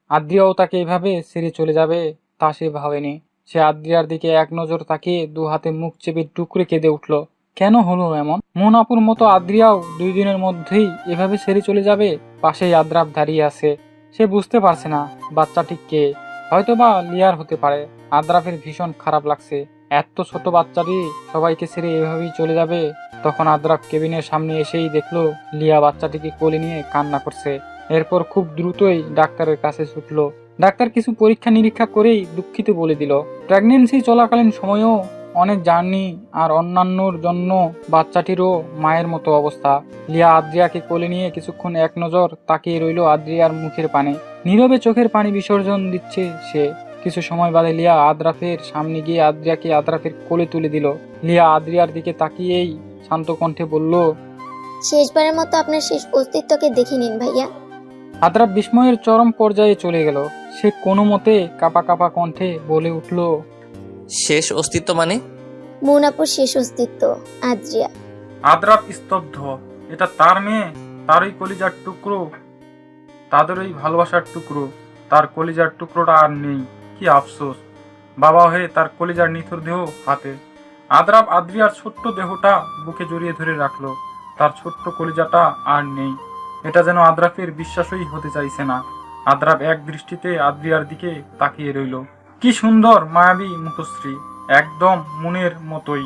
আদ্রিয়াও তাকে এভাবে ছেড়ে চলে যাবে তা সে ভাবেনি। সে আদ্রিয়ার দিকে এক নজর তাকিয়ে দু হাতে মুখ চেপে টুকরে কেঁদে উঠল। কেন হলো এমন? মন আপুর মতো আদ্রিয়াও 2 দিনের মধ্যেই এভাবে ছেড়ে চলে যাবে? পাশেই আদ্রাব দাঁড়িয়ে আছে। সে বুঝতে পারছে না বাচ্চাটি কে। হয়তোবা লিয়ার হতে পারে। আদ্রাফের ভীষণ খারাপ লাগছে। এত ছোট বাচ্চাটি সবাইকে ছেড়ে এভাবেই চলে যাবে। তখন আদ্রাফ কেবিনের সামনে এসেই দেখলো লিয়া বাচ্চাটিকে কোলে নিয়ে কান্না করছে। এরপর খুব দ্রুতই ডাক্তারের কাছে ছুটলো। ডাক্তার কিছু পরীক্ষা নিরীক্ষা করেই দুঃখিত বলে দিল, প্রেগনেন্সি চলাকালীন সময়েও অনেক জার্নি আর অন্যান্যর জন্য বাচ্চাটিরও মায়ের মতো অবস্থা। লিয়া আদ্রিয়াকে কোলে নিয়ে কিছুক্ষণ এক নজর তাকিয়ে রইল আদ্রিয়ার মুখের পানে। নীরবে চোখের পানি বিসর্জন দিচ্ছে সে। কিছু সময় বাদে লিয়া আদ্রাফের সামনে গিয়ে আদ্রিয়াকে আদ্রাফের কোলে তুলে দিল। লিয়া আদ্রিয়ার দিকে তাকিয়েই শান্ত কণ্ঠে বলল, শেষবারের মতো আপনার শেষ অস্তিত্বকে দেখে নিন ভাইয়া। আদ্রাফ বিস্ময়ের চরম পর্যায়ে চলে গেল। সে কোনো মতে কাঁপা কাঁপা কণ্ঠে বলে উঠল, শেষ অস্তিত্ব মানে? মুনাপুর শেষ অস্তিত্ব আদ্রিয়া। আদ্রাফ স্তব্ধ। এটা তার মেয়ে, তারই কলিজার টুকরো, তাদেরই ভালোবাসার টুকরো। তার কলিজার টুকরোটা আর নেই। কি আফসোস। বাবা হয়ে তার কলিজার নিথর দেহ হাতে। আদ্রাফ আদ্রিয়ার ছোট্ট দেহটা বুকে জড়িয়ে ধরে রাখলো। তার ছোট্ট কলিজাটা আর নেই। এটা যেন আদ্রাফের বিশ্বাসই হতে চাইছে না। আদ্রাফ এক দৃষ্টিতে আদ্রিয়ার দিকে তাকিয়ে রইল। কি সুন্দর মায়াবী মুখশ্রী, একদম মনের মতোই।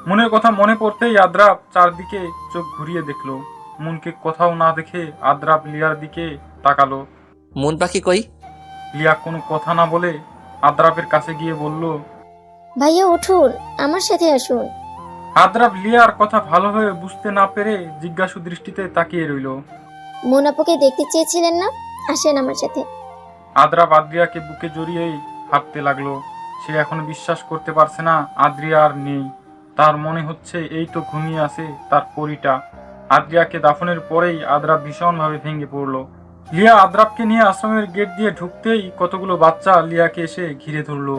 মনের কথা মনে পড়তেই আদ্রাফ চারদিকে চোখ ঘুরিয়ে দেখলো। মনকে কোথাও না দেখে আদ্রাফ লিয়ার দিকে তাকালো। মন পাখি কই? লিয়া কোনো কথা না বলে আদ্রাফের কাছে গিয়ে বলল, ভাইয়া উঠুন, আমার সাথে আসুন। আদ্রাফ লিয়ার কথা ভালোভাবে বুঝতে না পেরে জিজ্ঞাসু দৃষ্টিতে তাকিয়ে রইল। মুনাপুকে দেখতে চেয়েছিলেন না? আসেন আমার সাথে। আদ্রাফ আদ্রিয়াকে বুকে জড়িয়েই হাঁটতে লাগলো। সে এখন বিশ্বাস করতে পারছে না আদ্রিয়া আর নেই। তার মনে হচ্ছে এই তো ঘুমিয়ে আছে তার পরীটা। আদ্রিয়াকে দাফনের পরেই আদ্রাফ ভীষণভাবে ভেঙে পড়ল। লিয়া আদ্রাফকে নিয়ে আশ্রমের গেট দিয়ে ঢুকতেই কতগুলো বাচ্চা লিয়াকে এসে ঘিরে ধরলো।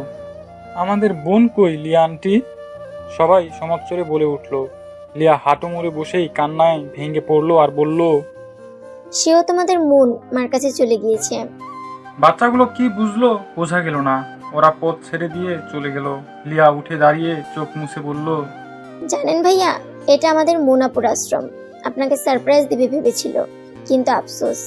আমাদের বোন কই লিয়া আন্টি? সবাই সমচ্চরে বলে উঠল। লিয়া হাঁটু মুড়ে বসেই কান্নায় ভেঙে পড়লো আর বলল, সেও তোমাদের মন মার কাছে চলে গিয়েছে। বাচ্চাগুলো কি বুঝলো বোঝা গেল না। ওরা পথ ছেড়ে দিয়ে চলে গেল। লিয়া উঠে দাঁড়িয়ে চোখ মুছে বলল, জানেন ভাইয়া, এটা আমাদের মুনাপুর আশ্রম। আপনাকে সারপ্রাইজ দিবে ভেবেছিল, কিন্তু আফসোস।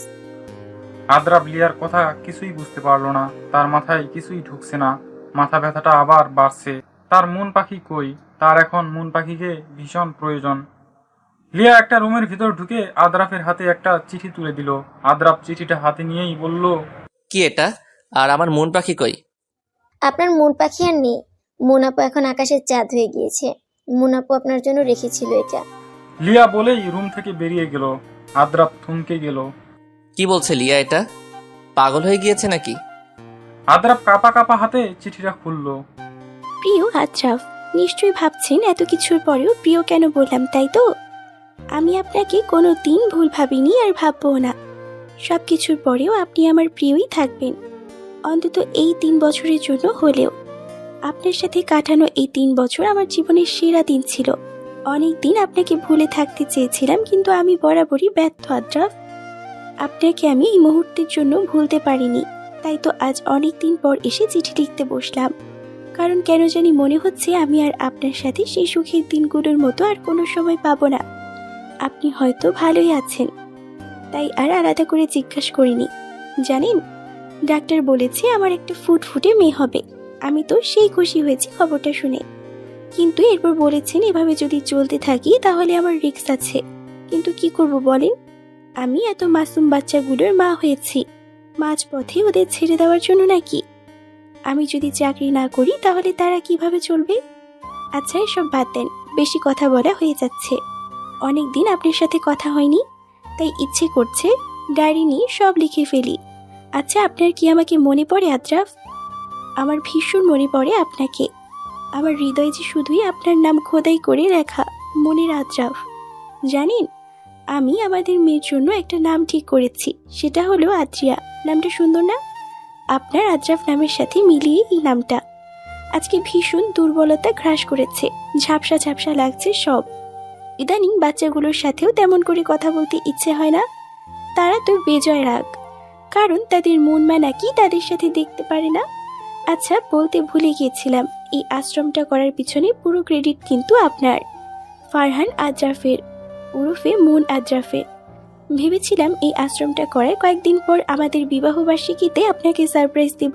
আদ্রাফ লিয়ার কথা কিছুই বুঝতে পারলো না। তার মাথায় কিছুই ঢুকছে না। মাথা ব্যথাটা আবার বাড়ছে। তার মন পাখি কই? তার এখন মন পাখিকে ভীষণ প্রয়োজন। লিয়া একটা রুমের ভিতর ঢুকে আদ্রাফের হাতে একটা চিঠি তুলে দিল। আদ্রাফ চিঠিটা হাতে নিয়েই বলল, কি এটা? আর আমার মন পাখি কই? আপনার মন পাখি আর নেই। মুনাপু এখন আকাশের চাঁদ হয়ে গিয়েছে। মুনাপু আপনার জন্য রেখেছিল এটা। লিয়া বলেই রুম থেকে বেরিয়ে গেল। আদ্রাফ থমকে গেল। কি বলছে লিয়া? এটা পাগল হয়ে গিয়েছে নাকি? আদ্রাফ কাঁপা কাঁপা হাতে চিঠিটা খুলল। প্রিয় আদ্রাফ, নিশ্চয়ই ভাবছেন এত কিছুর পরেও প্রিয় কেন বললাম, তাই তো? আমি আপনাকে কোনো দিন ভুল ভাবিনি আর ভাববো না। সব কিছুর পরেও আপনি আমার প্রিয়ই থাকবেন, অন্তত এই 3 বছরের জন্য হলেও। আপনার সাথে কাটানো এই 3 বছর আমার জীবনের সেরা দিন ছিল। অনেক দিন আপনাকে ভুলে থাকতে চেয়েছিলাম, কিন্তু আমি বরাবরই ব্যর্থ আদ্রাফ। আপনাকে আমি এই মুহূর্তের জন্য ভুলতে পারিনি। তাই তো আজ অনেক দিন পর এসে চিঠি লিখতে বসলাম। কারণ কেন জানি মনে হচ্ছে আমি আর আপনার সাথে সেই সুখের দিনগুলোর মতো আর কোনো সময় পাবো না। আপনি হয়তো ভালোই আছেন, তাই আর আলাদা করে জিজ্ঞাসা করিনি। জানেন, ডাক্তার বলেছে আমার একটা ফুটফুটে মেয়ে হবে। আমি তো সেই খুশি হয়েছি খবরটা শুনে। কিন্তু এরপর বলেছেন এভাবে যদি চলতে থাকি তাহলে আমার রিস্ক আছে। কিন্তু কি করব বলেন? আমি এত মাসুম বাচ্চাগুলোর মা হয়েছি, মাঝপথে ওদের ছেড়ে দেওয়ার জন্য নাকি? আমি যদি চাকরি না করি তাহলে তারা কিভাবে চলবে? আচ্ছা, এসব বাদ দেন, বেশি কথা বলা হয়ে যাচ্ছে। অনেক দিন আপনার সাথে কথা হয়নি, তাই ইচ্ছে করছে ডায়েরি নিয়ে সব লিখে ফেলি। আচ্ছা, আপনার কি আমাকে মনে পড়ে আদ্রাফ? আমার ভীষণ মনে পড়ে আপনাকে। আমার হৃদয়ে যে শুধুই আপনার নাম খোদাই করে লেখা মনের আদ্রাফ। জানেন, আমি আমাদের মেয়ের জন্য একটা নাম ঠিক করেছি, সেটা হলো আদ্রিয়া। নামটা সুন্দর না? আপনার আদ্রাফ নামের সাথে মিলিয়ে এই নামটা। আজকে ভীষণ দুর্বলতা গ্রাস করেছে, ঝাপসা ঝাপসা লাগছে সব। ইদানিং বাচ্চাগুলোর সাথেও তেমন করে কথা বলতে ইচ্ছে হয় না। তারা তো বেজয় রাগ। কারণ তাদের মন নাকি তাদের সাথে দেখতে পারে না। আচ্ছা, বলতে ভুলে গিয়েছিলাম, এই আশ্রমটা করার পিছনে পুরো ক্রেডিট কিন্তু আপনার, ফারহান আজরাফের, ওরফে মুন আজরাফের। ভেবেছিলাম এই আশ্রমটা করার কয়েকদিন পর আমাদের বিবাহবার্ষিকীতে আপনাকে সারপ্রাইজ দেব।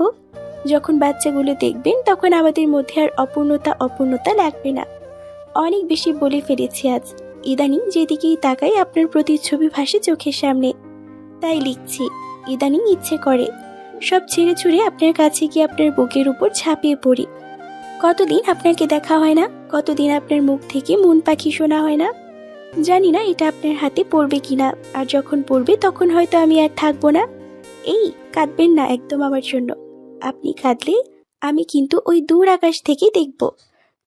যখন বাচ্চাগুলো দেখবেন তখন আমাদের মধ্যে আর অপূর্ণতা লাগবে না। অনেক বেশি বলে ফেলেছি আজ। ইদানিং যেদিকেই তাকাই আপনার প্রতিচ্ছবি ভাসে চোখের সামনে, তাই লিখছি। ইদানিং ইচ্ছে করে সব ছেড়ে ছুড়ে আপনার কাছে গিয়ে আপনার বুকের উপর ঝাঁপিয়ে পড়ি। কতদিন আপনাকে দেখা হয় না, কতদিন আপনার মুখ থেকে মন পাখি শোনা হয় না। জানি না এটা আপনার হাতে পড়বে কিনা, আর যখন পড়বে তখন হয়তো আমি আর থাকবো না। এই, কাঁদবেন না একদম আমার জন্য। আপনি কাঁদলে আমি কিন্তু ওই দূর আকাশ থেকে দেখব,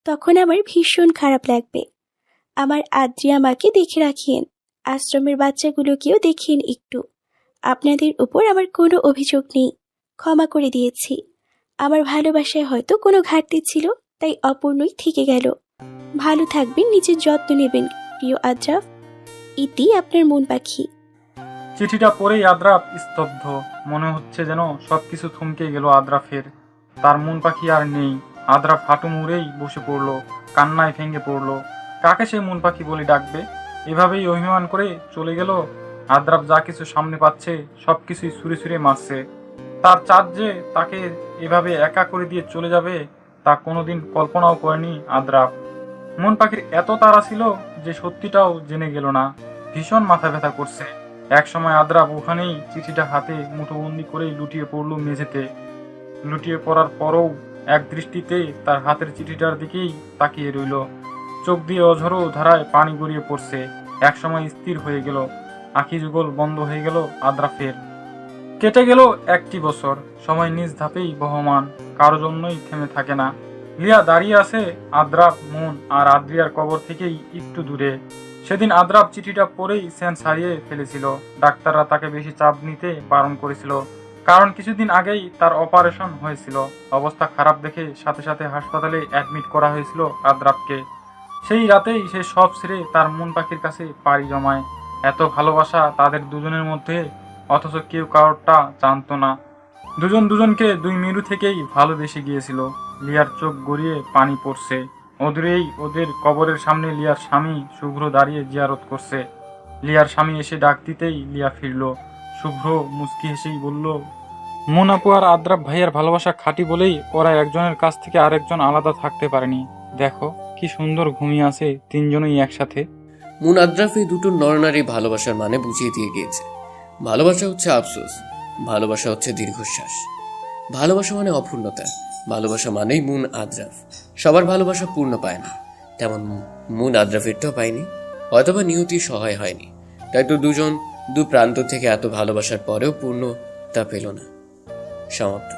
তখন আমার ভীষণ খারাপ লাগবে। আমার আদ্রিয়া মাকে দেখে রাখিয়েন, আশ্রমের বাচ্চাগুলোকেও দেখেন একটু। আপনাদের উপর আমার কোনো অভিযোগ নেই, ক্ষমা করে দিয়েছি। আমার ভালোবাসায় হয়তো কোনো ঘাটতি ছিল, তাই অপূর্ণই থেকে গেল। ভালো থাকবেন, নিজের যত্ন নেবেন প্রিয় আজরাফ। ইতি, আপনার মন পাখি। চিঠিটা পড়েই আদ্রাফ স্তব্ধ। মনে হচ্ছে যেন সবকিছু থমকে গেল আদ্রাফের। তার মন পাখি আর নেই। আদ্রাফ হাঁটু মুড়েই বসে পড়লো, কান্নায় ভেঙে পড়লো। কাকে সে মন পাখি বলে ডাকবে? এভাবেই অভিমান করে চলে গেল। আদ্রাফ যা কিছু সামনে পাচ্ছে সবকিছুই ছুঁড়ে ছুঁড়ে মারছে। তার চাঁদ যে তাকে এভাবে একা করে দিয়ে চলে যাবে তা কোনোদিন কল্পনাও করেনি আদ্রাফ। মন পাখির এত তাড়া ছিল যে সত্যিটাও জেনে গেল না। ভীষণ মাথা ব্যথা করছে। একসময় আদ্রাফ ওখানেই চিঠিটা হাতে মুঠোবন্দি করেই লুটিয়ে পড়ল মেঝেতে। লুটিয়ে পড়ার পরও এক দৃষ্টিতে তার হাতের চিঠিটার দিকেই তাকিয়ে রইল। চোখ দিয়ে অঝরো ধারায় পানি গড়িয়ে পড়ছে। একসময় স্থির হয়ে গেল, আঁখি যুগল বন্ধ হয়ে গেল আদ্রাফের। কেটে গেল 1টি বছর। সময় নিজ ধাপেই বহমান, কারো জন্যই থেমে থাকে না। লিয়া দাঁড়িয়ে আছে আদ্রাফ, মুন আর আদ্রিয়ার কবর থেকেই একটু দূরে। সেদিন আদ্রাফ চিঠিটা পড়েই সেন্স হারিয়ে ফেলেছিল। ডাক্তাররা তাকে বেশি চাপ নিতে বারণ করেছিল, কারণ কিছুদিন আগেই তার অপারেশন হয়েছিল। অবস্থা খারাপ দেখে সাথে সাথে হাসপাতালে অ্যাডমিট করা হয়েছিল আদ্রাফকে। সেই রাতেই সে সব ছেড়ে তার মন পাখির কাছে পাড়ি জমায়। এত ভালোবাসা তাদের দুজনের মধ্যে, অথচ কেউ কারোরটা জানতো না। দুজন দুজনকে 2 মেরু থেকেই ভালোবেসে গিয়েছিল। লিয়ার চোখ গড়িয়ে পানি পড়ছে। অদূরেই ওদের কবরের সামনে লিয়ার স্বামী শুভ্র দাঁড়িয়ে জিয়ারত করছে। লিয়ার স্বামী এসে ডাক দিতেই লিয়া ফিরল। শুভ্র মুচকি হেসেই বলল, মুন আপু আর আদ্রাফ ভাইয়ার ভালোবাসা খাঁটি বলেই ওরা একজনের কাছ থেকে আরেকজন আলাদা থাকতে পারেনি। দেখো কি সুন্দর ঘুমিয়ে আছে তিনজনই একসাথে। মুন আদ্রাফ এই দুটো নরনারী ভালোবাসার মানে বুঝিয়ে দিয়ে গিয়েছে। ভালোবাসা হচ্ছে আফসোস, ভালোবাসা হচ্ছে দীর্ঘশ্বাস, ভালোবাসা মানে অপূর্ণতা, ভালোবাসা মানেই মুন আদ্রাফ। সবার ভালোবাসা পূর্ণ পায় না, তেমন মুন আদ্রাফেরটাও পায়নি। হয়তোবা নিয়তি সহায় হয়নি, তাই তো দুজন দু প্রান্ত থেকে এত ভালোবাসার পরেও পূর্ণতা পেল না। সমাপ্ত।